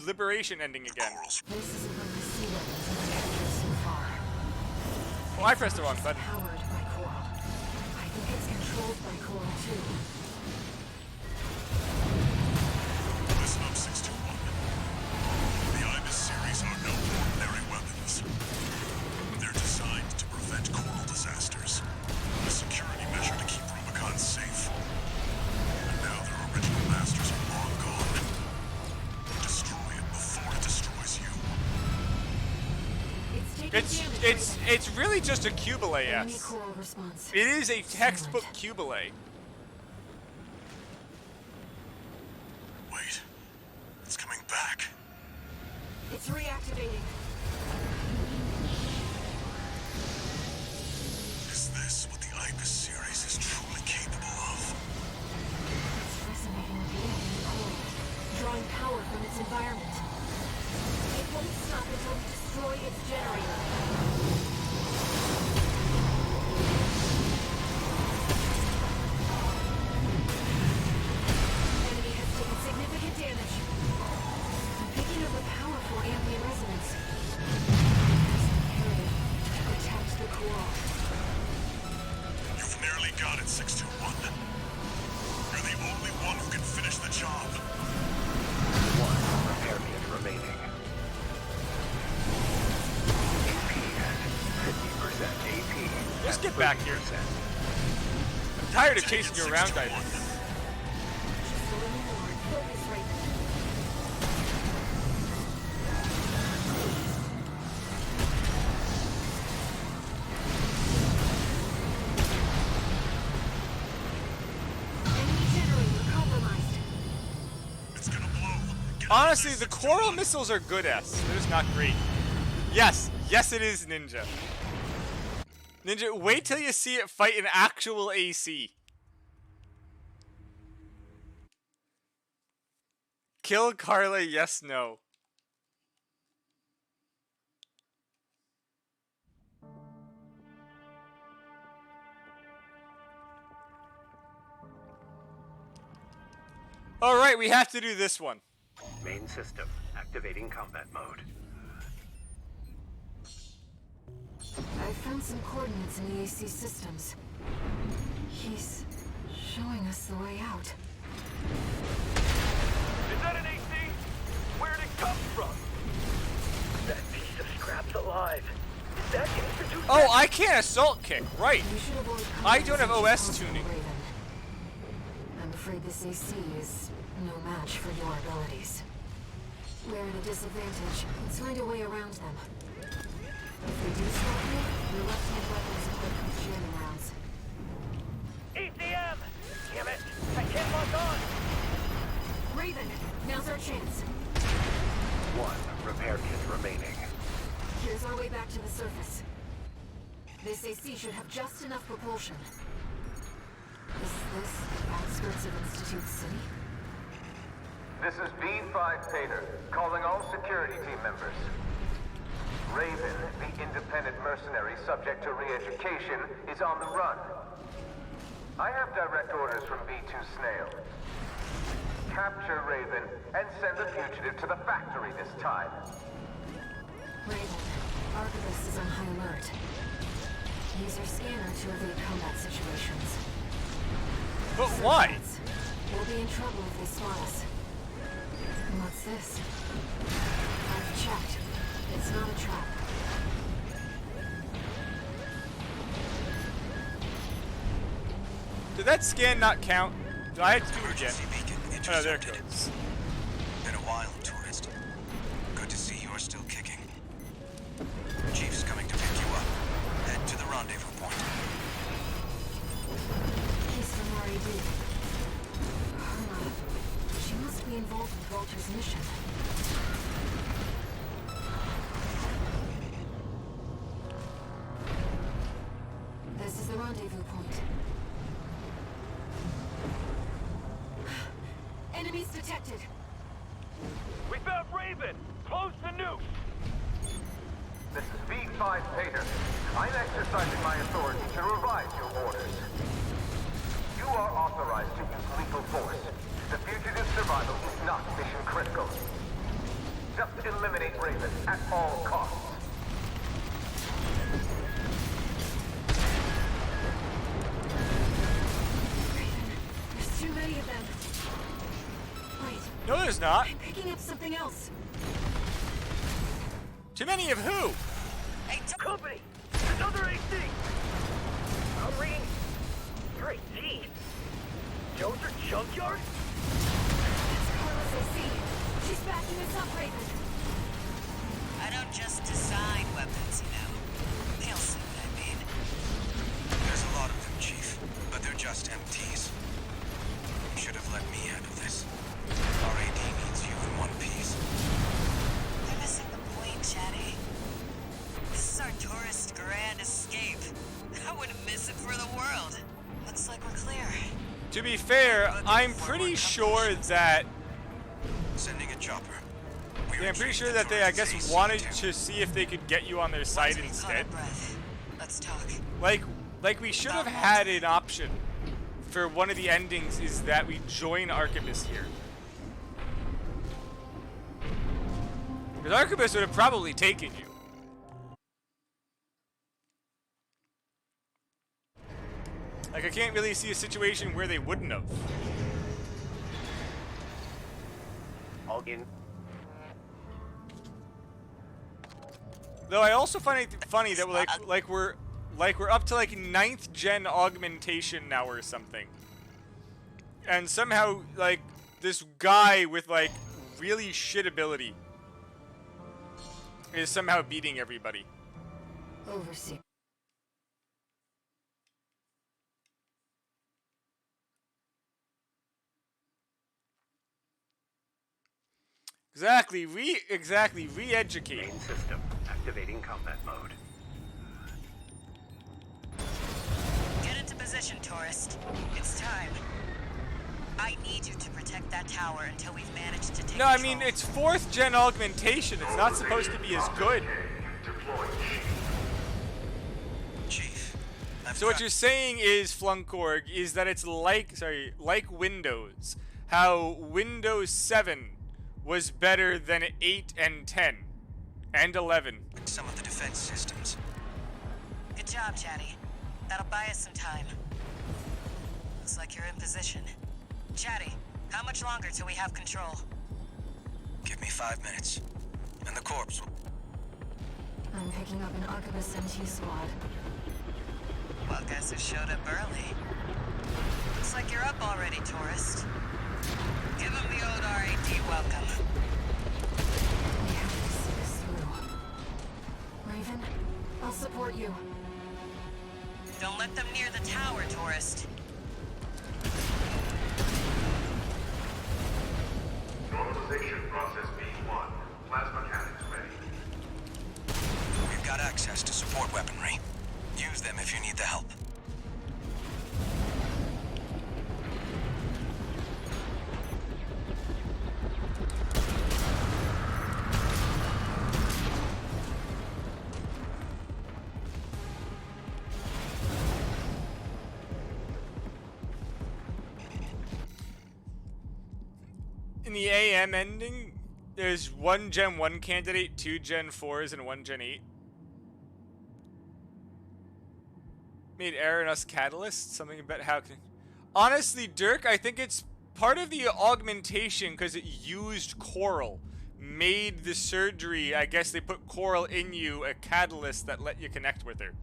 Liberation ending again. Corals. This isn't like the sea levels in the captured so far. Oh, I pressed the wrong button. Powered by Coral. I think it's controlled by Coral too. Listen up, 621. The Ibis series are no ordinary weapons. They're designed to prevent coral disasters. A security measure to keep Rubicon safe. And now their original masters are long gone. Destroy it before it destroys you. It's taking damage. It's really just a Cubile Enemy S. Coral response. It is a textbook Cubile. Wait. It's coming back. It's reactivating. its environment. It won't stop until we destroy its generator. Enemy has taken significant damage. I'm picking up a powerful ambient resonance. There's imperative to protect the core. You've nearly got it, 621. You're the only one who can finish the job. One repair kit remaining. AP at 50% AP. Just at get back here. 30%. I'm tired of chasing you around, guys. Just a little more. Focus, Raven. Enemy generator compromised. It's gonna blow. Get Honestly, the coral missiles are good S. They're just not great. Yes, yes it is, Ninja. Ninja, wait till you see it fight an actual AC. Kill Carla, yes, no. Alright, we have to do this one. Main system activating combat mode. I found some coordinates in the AC systems. He's showing us the way out. Is that an AC? Where'd it come from? That piece of scrap's alive. Is that institute? Oh, I can't assault kick, right. You should avoid I don't have contact OS with tuning. Raven. I'm afraid this AC is no match for your abilities. We're at a disadvantage. Let's find a way around them. If they do stop you, your left-hand weapons equipped with jamming rounds. ECM! Damn it! I can't lock on! Raven, now's our chance. One repair kit remaining. Here's our way back to the surface. This AC should have just enough propulsion. Is this the outskirts of Institute City? This is B5 Tater, calling all security team members. Raven, the independent mercenary subject to re-education, is on the run. I have direct orders from B2 Snail. Capture Raven and send the fugitive to the factory this time. Raven, Archivist is on high alert. Use your scanner to evade combat situations. But why? We'll be in trouble if they spot us. What's this? I've checked. It's not a trap. Did that scan not count? Do I have to do it again? Emergency beacon Oh, there it intercepted. goes. Been a while, tourist. Good to see you're still kicking. Chief's coming to pick you up. Head to the rendezvous point. He's from RAD. Carla. She must be involved with Walter's mission. This is the rendezvous point. Enemies detected. We found Raven! Close the nuke! This is B5 Tater. I'm exercising my authority to revise your orders. You are authorized to use lethal force. The fugitive's survival is not mission critical. Just eliminate Raven at all costs. There's too many of them. Wait, No, there's not. I'm picking up something else. Too many of who? Hey, Company! Another AC! I'm reading... Your AC? Jones or Junkyard? It's Carla's AC. She's backing us up, Raven. I don't just design weapons, you know. They'll see what I mean. There's a lot of them, Chief, but they're just MTs. You should have let me handle this. RAD needs you in one piece. You're missing the point, Chatty. This is our tourist grand escape. I wouldn't miss it for the world. Looks like we're clear. To be fair, I'm pretty sure that Sending a chopper. Yeah, I'm pretty sure that they, I guess, wanted to see if they could get you on their side instead. Let's talk. Like we should have had an option for one of the endings is that we join Archibus here. Because Archibus would have probably taken you. Like, I can't really see a situation where they wouldn't have. All in. Though I also find it funny that we're up to like 9th gen augmentation now or something. And somehow like this guy with like really shit ability is somehow beating everybody. Overseer. Exactly, re-educate. Main system activating combat mode. Get into position, tourist. It's time. I need you to protect that tower until we've managed to take No, I control. mean, it's 4th gen augmentation. It's not supposed to be as good. Chief. So what you're saying is, Flunkorg, is that it's like Windows. How Windows 7 was better than 8 and 10 and 11. Some of the defense systems. Good job, Chatty. That'll buy us some time. Looks like you're in position. Chatty, how much longer till we have control? Give me 5 minutes. And the corpse will... I'm picking up an Archibus MT squad. Well, guess who showed up early? Looks like you're up already, tourist. Give him the old RAD welcome. We have to see this through. Raven, I'll support you. Don't let them near the tower, tourist. Normalization process B1. Plasma cannons ready. We've got access to support weaponry. Use them if you need the help. In the AM ending, there's 1 Gen 1 candidate, 2 Gen 4s, and 1 Gen 8. Made error in us catalyst? Something about how can... Honestly, Dirk, I think it's part of the augmentation because it used coral. Made the surgery, I guess they put coral in you, a catalyst that let you connect with her.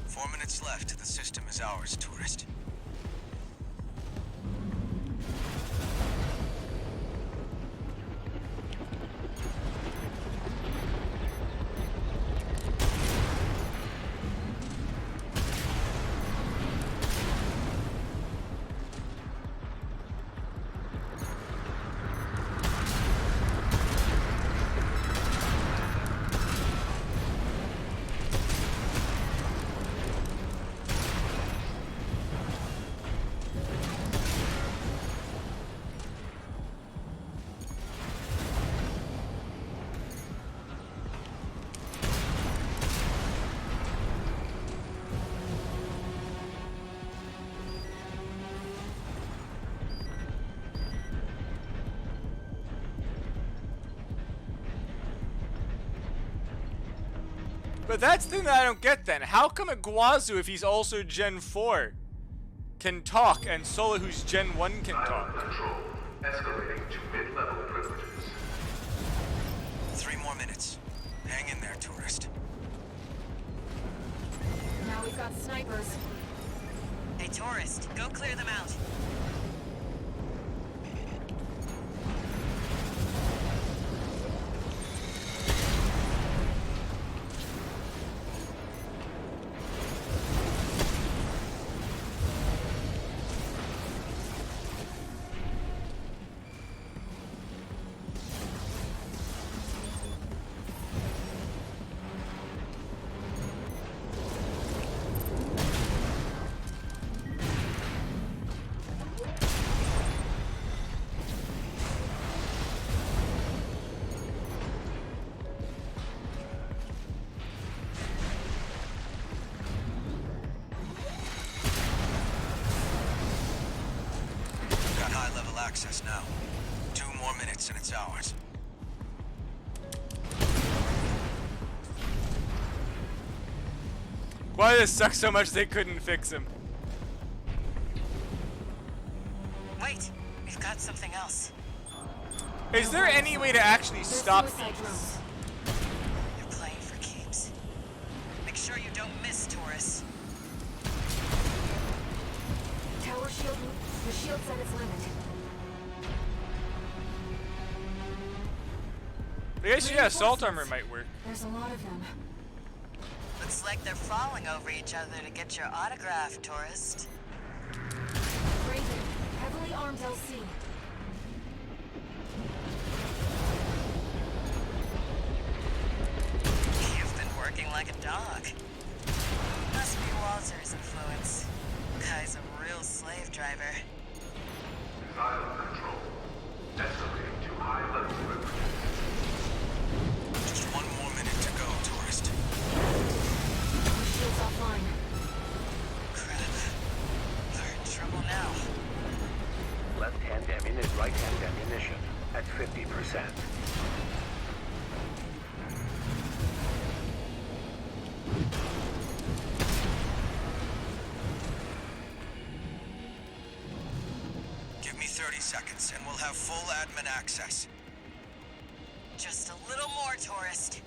4 minutes left. The system is ours, tourist. But that's the thing that I don't get then. How come Iguazu, if he's also Gen 4, can talk, and Sola, who's Gen 1, can talk? Control. Escalating to mid-level privileges. 3 more minutes. Hang in there, tourist. Now we've got snipers. Hey, tourist, go clear them out. access now. 2 more minutes and it's ours. Why does this suck so much they couldn't fix him? Wait, we've got something else. Is there any way to actually stop these? You're playing for keeps. Make sure you don't miss, Taurus. Tower shield. The shield's at its limit. I guess, yeah, assault armor might work. There's a lot of them. Looks like they're falling over each other to get your autograph, tourist. Raven, heavily armed LC. You've been working like a dog. Must be Walter's influence. Guy's a real slave driver. Silent control. Escalating to high level equipment. Just 1 more minute to go, tourist. Shield's offline. Crap. We're in trouble now. Left-hand ammunition, right-hand ammunition at 50%. Give me 30 seconds and we'll have full admin access. Just a little more, tourist.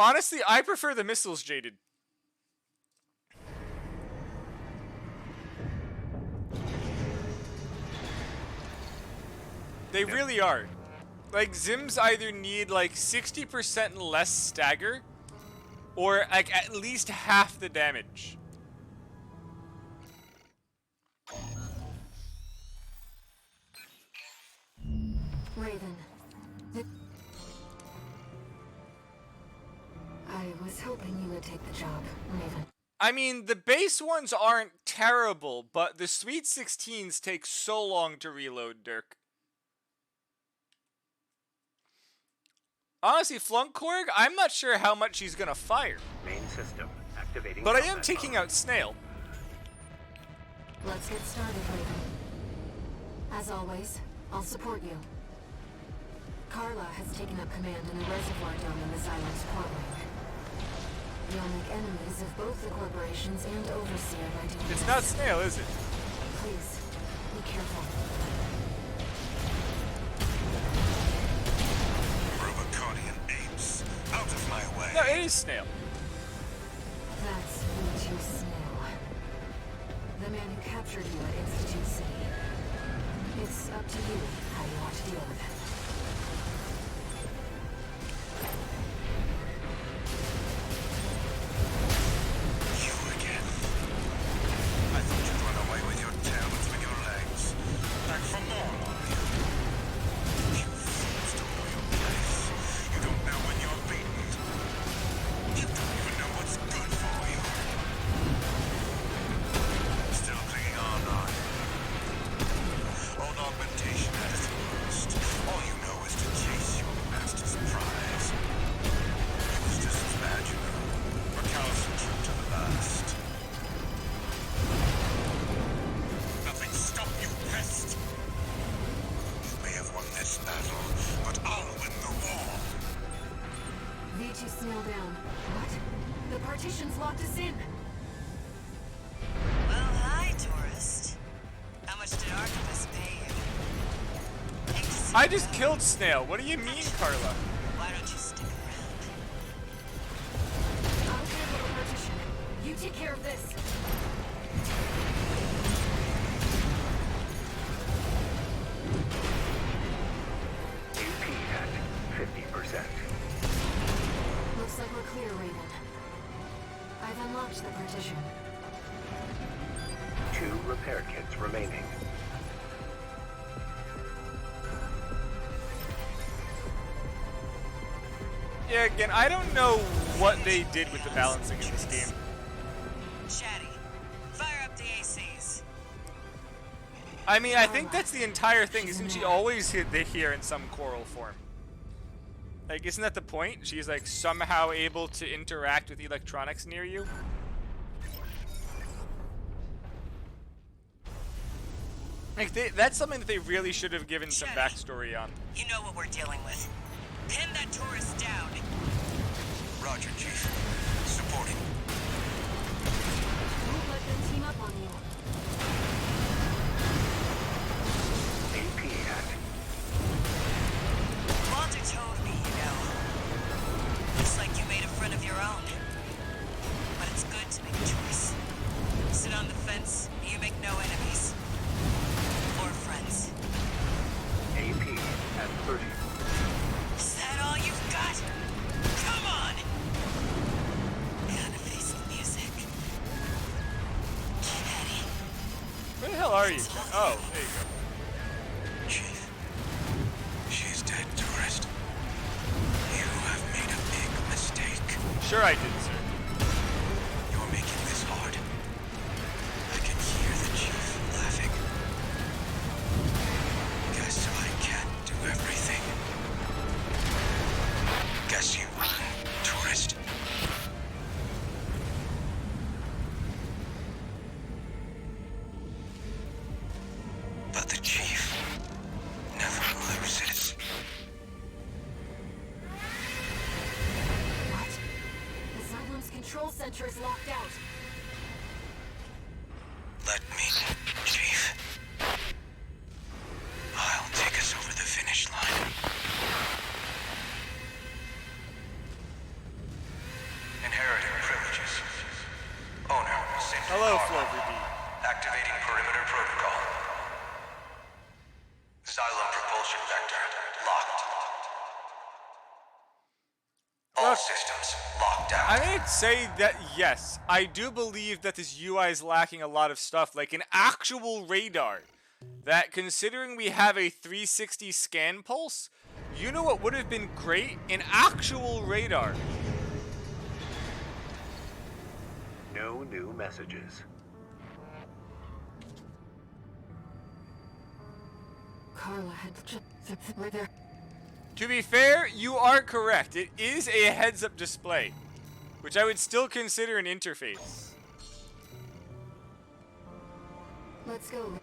Honestly, I prefer the missiles, Jaded. They really are. Like, Zims either need like 60% less stagger, or like at least half the damage. Raven. I was hoping you would take the job, Raven. I mean, the base ones aren't terrible, but the Sweet 16s take so long to reload, Dirk. Honestly, Flunkkorg, I'm not sure how much he's gonna fire. Main system activating. But I am taking out Snail. Let's get started, Raven. As always, I'll support you. Carla has taken up command in the reservoir dome in this island's port wing. You'll make enemies of both the corporations and Overseer by doing It's this. not Snail, is it? Please, be careful. Rubiconian apes, out of my way. No, it is Snail. That's V2 Snail. The man who captured you at Institute City. It's up to you how you want to deal with him. You again. I thought you'd run away with your tail between your legs. Back for more, are you? You fools don't know your place. You don't know when you're beaten. You don't even know what's good for you. Still clinging on, are you? Old augmentation at its worst. All you know is to chase your master's prize. It was just as bad, you know. Recalcitrant to the last. Nothing stop you, pest! You may have won this battle, but I'll win the war. V2 Snail down. What? The partition's locked us in. Well, hi, tourist. How much did Archibus pay you? Hate to see I you just go. killed Snail. What do you mean, Carla? Why don't you stick around? I'll handle the partition. You take care of this. AP at 50%. Looks Looks like we're clear, Raven. I've unlocked the partition. 2 repair kits remaining. Yeah, again, I don't know what they did with the balancing in this game. Chatty, fire up the ACs. I mean, I think that's the entire thing. Isn't she always here in some coral form? Like, isn't that the point? She's like somehow able to interact with electronics near you? Like, that's something that they really should have given some backstory on. You know what we're dealing with. Pin that tourist down. Roger, Chief. Supporting. Won't let them team up on you. AP active. Walter told me, you know. Looks like you made a friend of your own. But it's good to make a choice. Sit on the fence, and you make no enemies. Or friends. AP at 30. Is that all you've got? Come on! Gotta face the music. Chatty. Where the hell are you? Oh, there you go. Chief, she's dead, tourist. You have made a big mistake. Sure I did, sir. You're making this hard. I can hear the Chief laughing. Guess I can't do everything. Guess you will, tourist. But the Chief never loses. What? The Xylem's control center is locked out. Let me, Chief. I'll take us over the finish line. Inheriting privileges. Owner, safety. Hello, power Flo line. VB. Activating perimeter protocol. Xylem propulsion vector locked. All Look, systems locked out. I may say that, yes, I do believe that this UI is lacking a lot of stuff, like an actual radar. That, considering we have a 360 scan pulse, you know what would have been great? An actual radar. No new messages. Carla had just right there. To be fair, you are correct. It is a heads-up display, which I would still consider an interface. Let's go.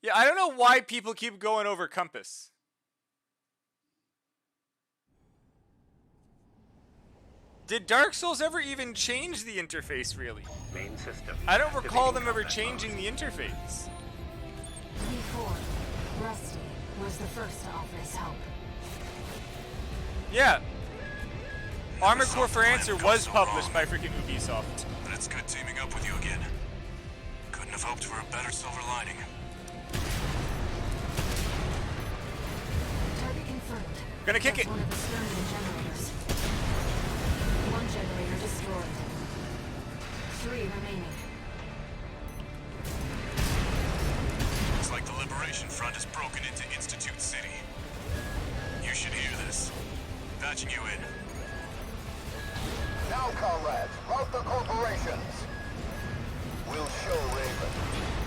Yeah, I don't know why people keep going over Compass. Did Dark Souls ever even change the interface, really? Main system. I don't recall them ever combat changing mode. the interface. Before, Rusty was the first to offer his help. Yeah. Armored Never Core thought for the Answer plan was so published wrong. by freaking Ubisoft. But it's good teaming up with you again. Couldn't have hoped for a better silver lining. Target confirmed. Gonna kick That's it. one of the Sturnian generators. One generator destroyed. 3 remaining. Looks like the Liberation Front has broken into Institute City. You should hear this. Patching you in. Now, comrades, rout the corporations. We'll show Raven.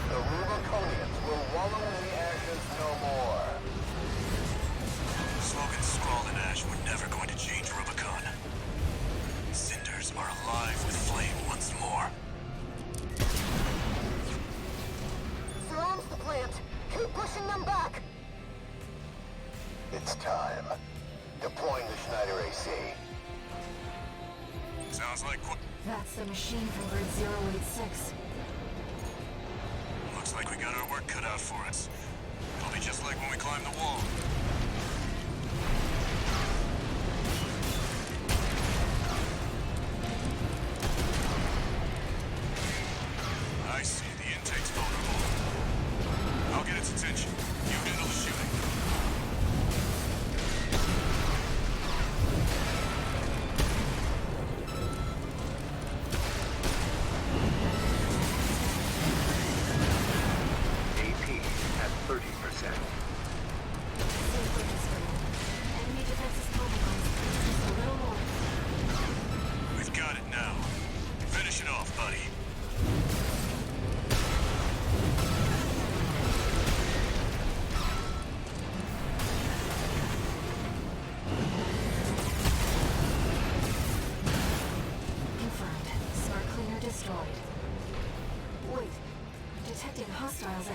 The Rubiconians will wallow in the ashes no more. Slogans scrawled in ash were never going to change Rubicon. Cinders are alive with flame once more. Surrounds the plant. Keep pushing them back. It's time. Deploying the Schneider AC. Sounds like That's the machine from Grid 086. looks like we got our work cut out for us. It'll be just like when we climbed the wall. I see. The intake's vulnerable. I'll get its attention. You handle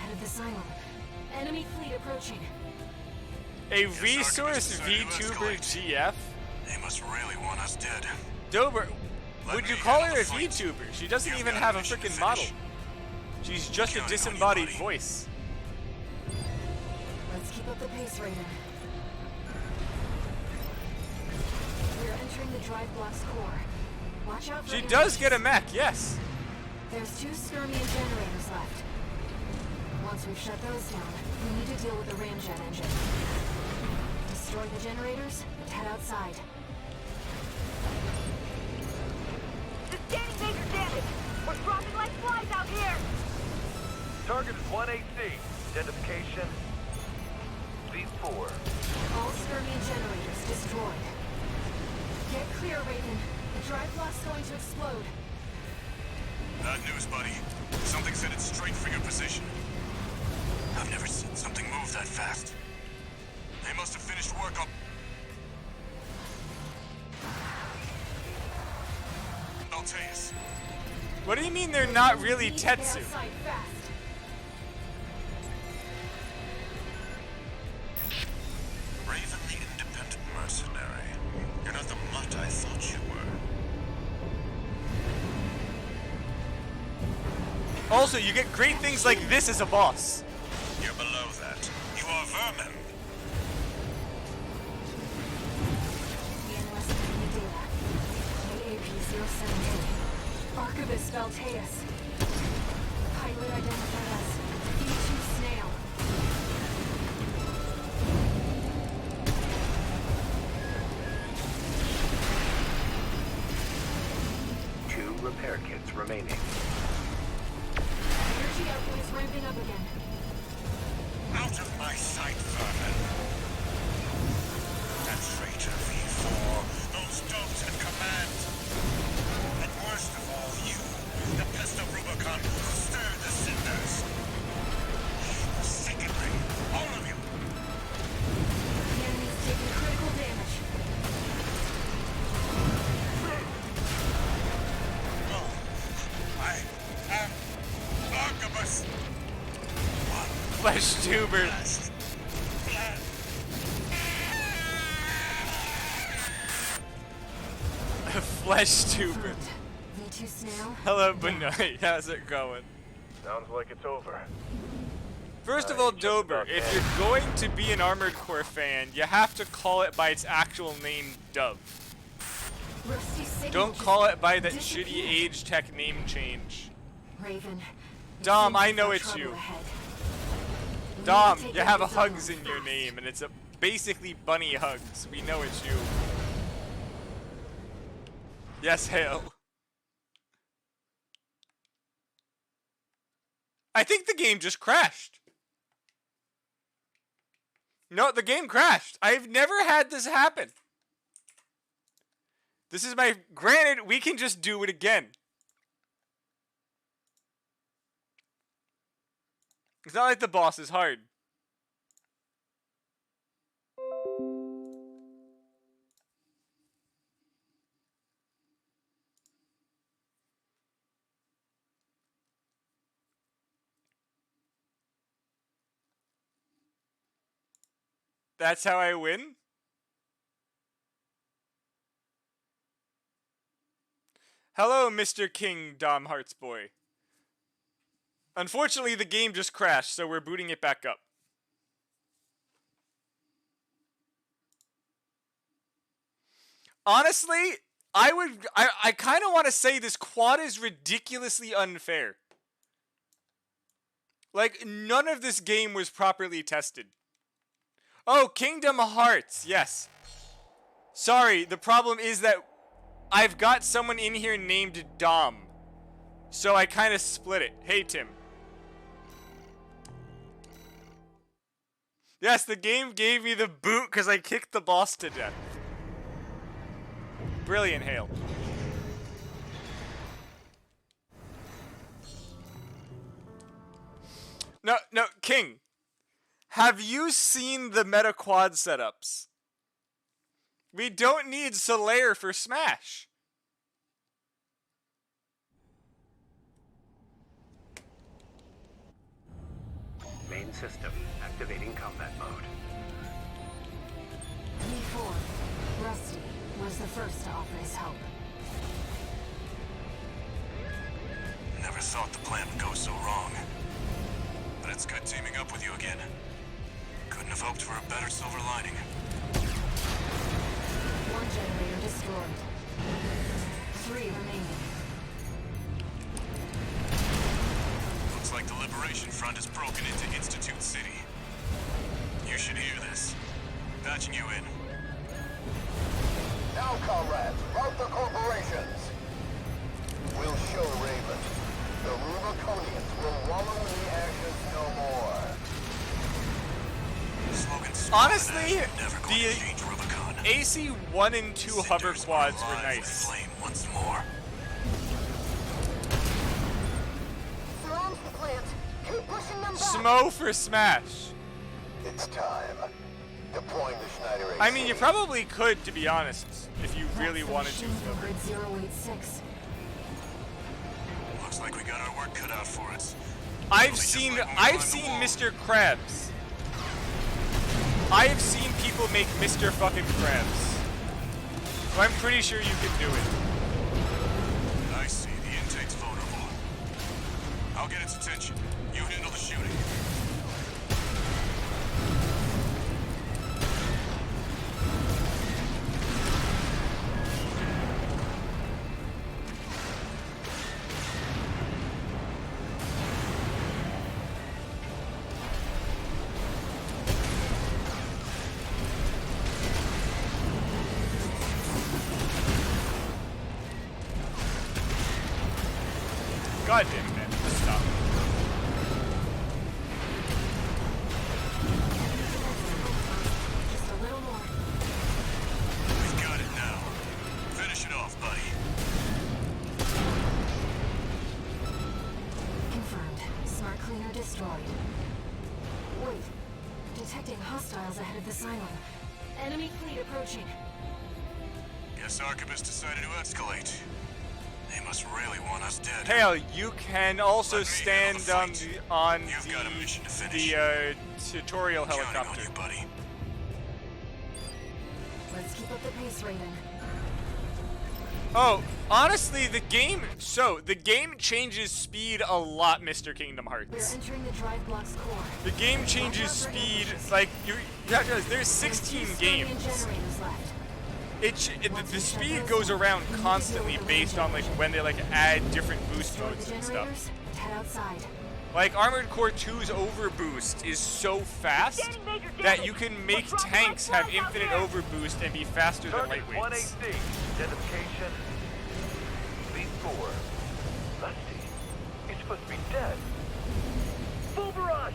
ahead of the silo. Enemy fleet approaching. A resource VTuber GF? They must really want us dead. Dober, would you call her a VTuber? She doesn't even have a freaking model. She's just a disembodied voice. Let's keep up the pace, Raven. We're entering the drive block's core. Watch out for She does get a mech, yes. There's 2 skirmion generators left. Once we've shut those down, we need to deal with the ramjet engine. Destroy the generators and head outside. Sustaining major damage. We're dropping like flies out here. Target is 1AC. Identification V4. All skirmion generators destroyed. Get clear, Raven. The drive block's going to explode. Bad news, buddy. Something's headed straight for your position. I've never seen something move that fast. They must have finished work on Alteus. What do you mean they're not really Tetsu? Outside fast. Raven the independent mercenary. You're not the mutt I thought you were. Also, you get great things like this as a boss. You're below that. You are vermin. We analyzed the data. AAP-078. Archivist Alteus. Pilot identified as B2 Snail. Two repair kits remaining. Energy output is ramping up again. Out of my sight, vermin. That traitor V4. Those dogs at command. And worst of all, you, the pest of Rubicon, who stirred the cinders. Secondly, all of you. The enemy's taking critical damage. No. I am Archibus. Flesh tuber. Last. Flesh tuber. V2 Snail. Hello, Benoit. How's it going? Sounds like it's over. First of all, Dober, if you're going to be an Armored Core fan, you have to call it by its actual name, Dove. Rusty signal Don't just call it by that disappeared. shitty Age Tech name change. Raven. it Dom, seems I we've know got it's trouble you. ahead. We Dom, need to take you out have a the hugs zones in your fast. name, and it's a basically bunny hugs. We know it's you. Yes, Hale. I think the game just crashed. No, the game crashed. I've never had this happen. This is my... Granted, we can just do it again. It's not like the boss is hard. That's how I win? Hello, Mr. King Dom Hearts boy. Unfortunately, the game just crashed, so we're booting it back up. Honestly, I kind of want to say this quad is ridiculously unfair. Like, none of this game was properly tested. Oh, Kingdom Hearts, yes. Sorry, the problem is that I've got someone in here named Dom. So I kind of split it. Hey, Tim. Yes, the game gave me the boot because I kicked the boss to death. Brilliant, Hale. No, King. Have you seen the meta quad setups? We don't need Solaire for Smash. main system, activating combat mode. E4, Rusty, was the first to offer his help. Never thought the plan would go so wrong. But it's good teaming up with you again. Couldn't have hoped for a better silver lining. One generator destroyed. 3 remaining. Looks like the Liberation Front has broken into Institute City. You should hear this. Patching you in. Now, comrades, rout the corporations. We'll show Raven. The Rubiconians will wallow in the ashes no more. Honestly, never going the to change Rubicon. AC-1 and 2 hover quads were nice. Flame once more. Surround the plant. Keep pushing them back. Smo for Smash. It's time. Deploying the Schneider AC. I mean, you probably could, to be honest, if you really wanted to. Grid 086. Looks like we got our work cut out for us. I've seen Mr. Krabs. I've seen people make Mr. fucking Krabs. So I'm pretty sure you can do it. I see. The intake's vulnerable. I'll get its attention. You handle the shooting. God damn it, man. Just stop. Just a little more. We've got it now. Finish it off, buddy. Confirmed. Smart cleaner destroyed. Wait. Detecting hostiles ahead of the silo. Enemy fleet approaching. Guess Archibus decided to escalate. They must really want us dead. Hell, you can also stand on You've got a mission to finish. the tutorial Counting on helicopter. you, buddy. Let's keep up the pace, Raven. Oh, honestly, the game changes speed a lot, Mr. Kingdom We're Hearts. entering the drive block's core. The game changes speed, like, you have to realize, there's 16 Scanning games. generators left. The speed goes around constantly based on, like, when they, like, add different boost Destroy modes the and stuff. generators. Head outside. Like, Armored Core 2's overboost is so fast that you can make tanks have infinite overboost and be faster than Target lightweights. 180. Identification. B4. Rusty. He's supposed to be dead. Full barrage!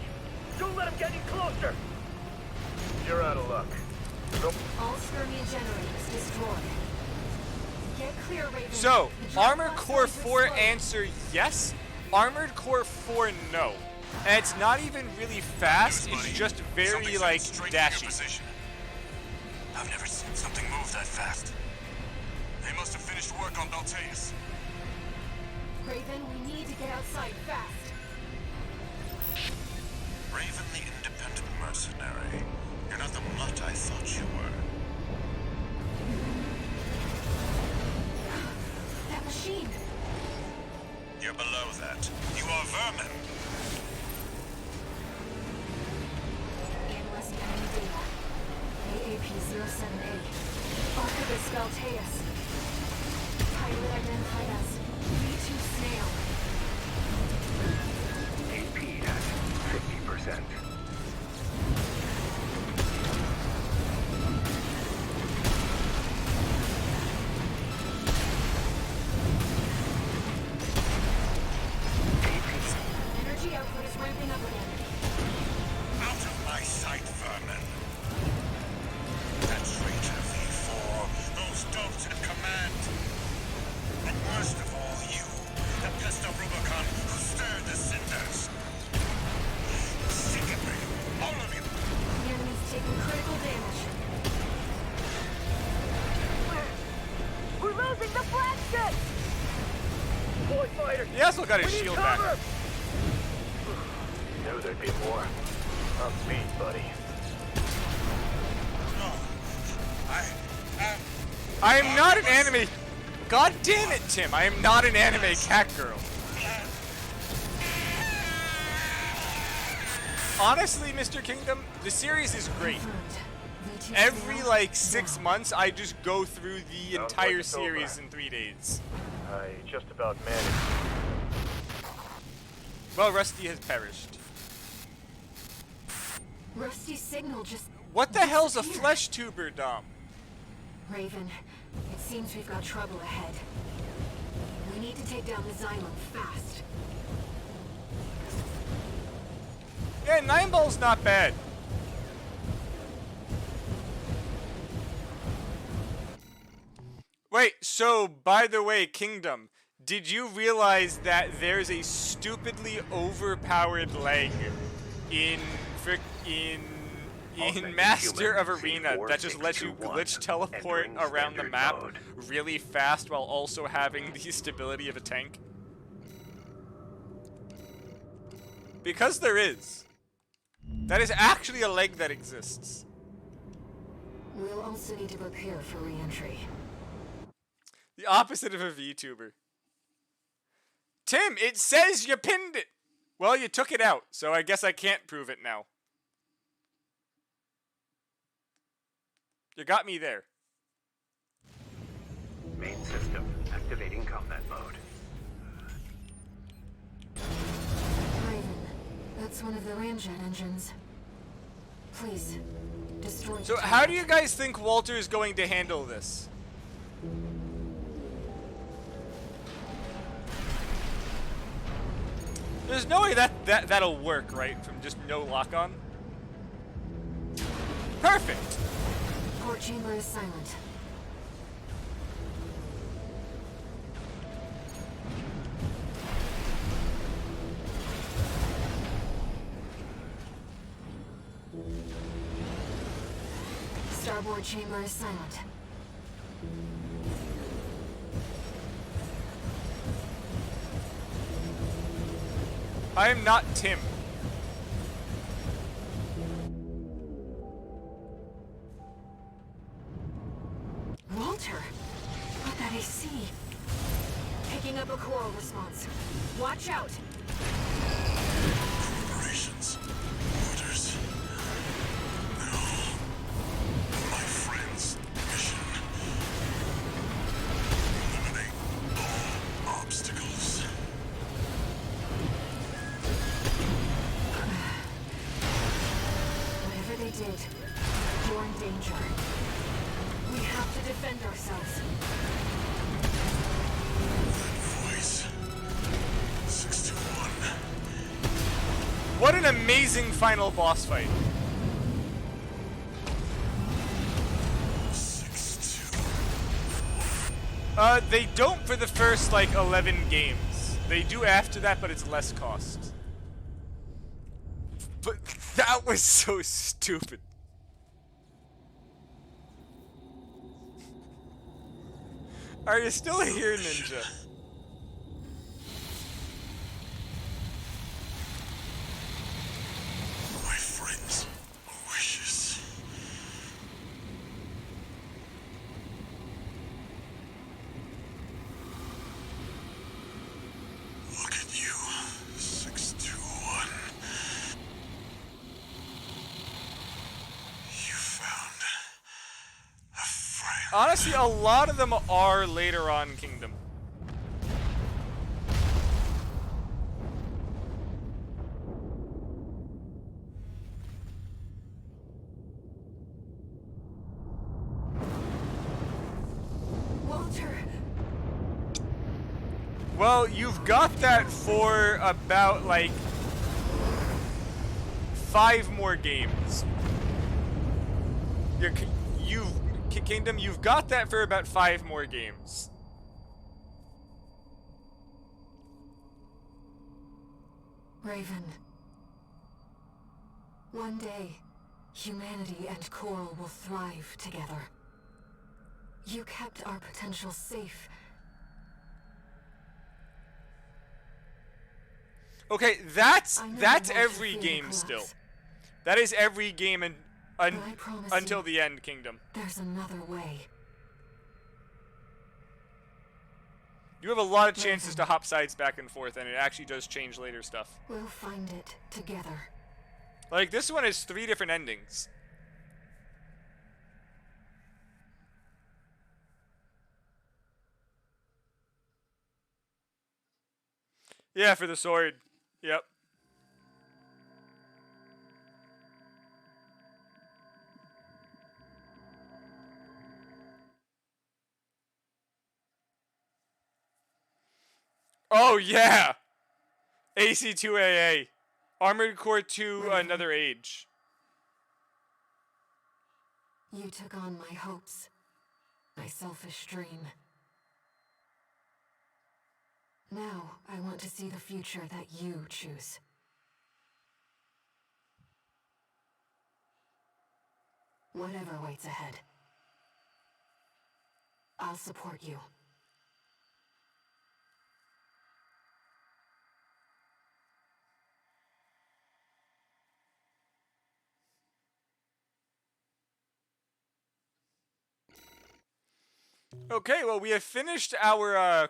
Don't let him get any closer! You're out of luck. Nope. All skirmion generators destroyed. Get clear, Raven. So, The drive Armored block's Core going to 4 explode. answer yes, Armored Core 4 no. And it's not even really fast, it's just very, Something's like, headed straight for your dashy. position. I've never seen something move that fast. They must have finished work on Balteus. Raven, we need to get outside fast. Raven the independent mercenary. You're not the mutt I thought you were. That machine. You're below that. You are vermin. Analyzing enemy data. AAP-07A. Archibus Balteus. Pilot identified as V2 Snail. AP at 50%. Energy output is ramping up again. Out of my sight, vermin. That traitor V4, those dogs in command. And worst of all, you, the pest of Rubicon who stirred the cinders. Sicken me, all of you. The enemy's taking critical damage. We're losing the flagship! Boy fighter! He also got his We need shield cover! back. Knew there'd be more. Not me, buddy. No. I am not an anime. God damn it, Tim! I am not an anime cat girl. Honestly, Mr. Kingdom, the series is great. Every like 6 months, I just go through the entire series in 3 days. I just about managed. Well, Rusty has perished. Rusty's signal just... What the hell's a flesh tuber, Dom? Raven, it seems we've got trouble ahead. We need to take down the Xylem fast. Yeah, 9 Ball's not bad. Wait, so, by the way, Kingdom, did you realize that there's a stupidly overpowered leg in Master of Arena that just lets you glitch teleport around the map really fast while also having the stability of a tank? Because there is. That is actually a leg that exists. We'll also need to prepare for re-entry. The opposite of a VTuber. Tim, it says you pinned it! Well, you took it out, so I guess I can't prove it now. You got me there. Main system activating combat mode. Raven, that's one of the ramjet engines. Please, destroy it. So how do you guys think Walter is going to handle this? There's no way that'll work, right? From just no lock-on? Perfect! Port chamber is silent. Starboard chamber is silent. I am not Tim. Walter! What that AC? Picking up a coral response. Watch out! Corporations. Orders. No. My friend's mission. Eliminate all obstacles. Whatever they did, you're in danger. We have to defend ourselves. Voice. 621. What an amazing final boss fight. 624. They don't for the first, like, 11 games. They do after that, but it's less cost. But that was so stupid. Are you still here, Ninja? My friend's wishes. Look at you, 621. You found a friend. Honestly, a lot of them are later on Kingdom. Walter! Well, you've got that for about, like, 5 more games. Kingdom, you've got that for about 5 more games. Raven. One day, humanity and Coral will thrive together. You kept our potential safe. Okay, that's I know what you every feel, game Nicholas. still. That is every game But I promise until you, the end kingdom. there's another way. You have a lot of chances to hop sides back and forth, and it actually does change later stuff. We'll find it together. Like, this one has 3 different endings. Yeah, for the sword. Yep. Oh, yeah! AC2AA. Armored Core 2, Another Age. You took on my hopes, my selfish dream. Now, I want to see the future that you choose. Whatever waits ahead, I'll support you. Okay, well, we have finished our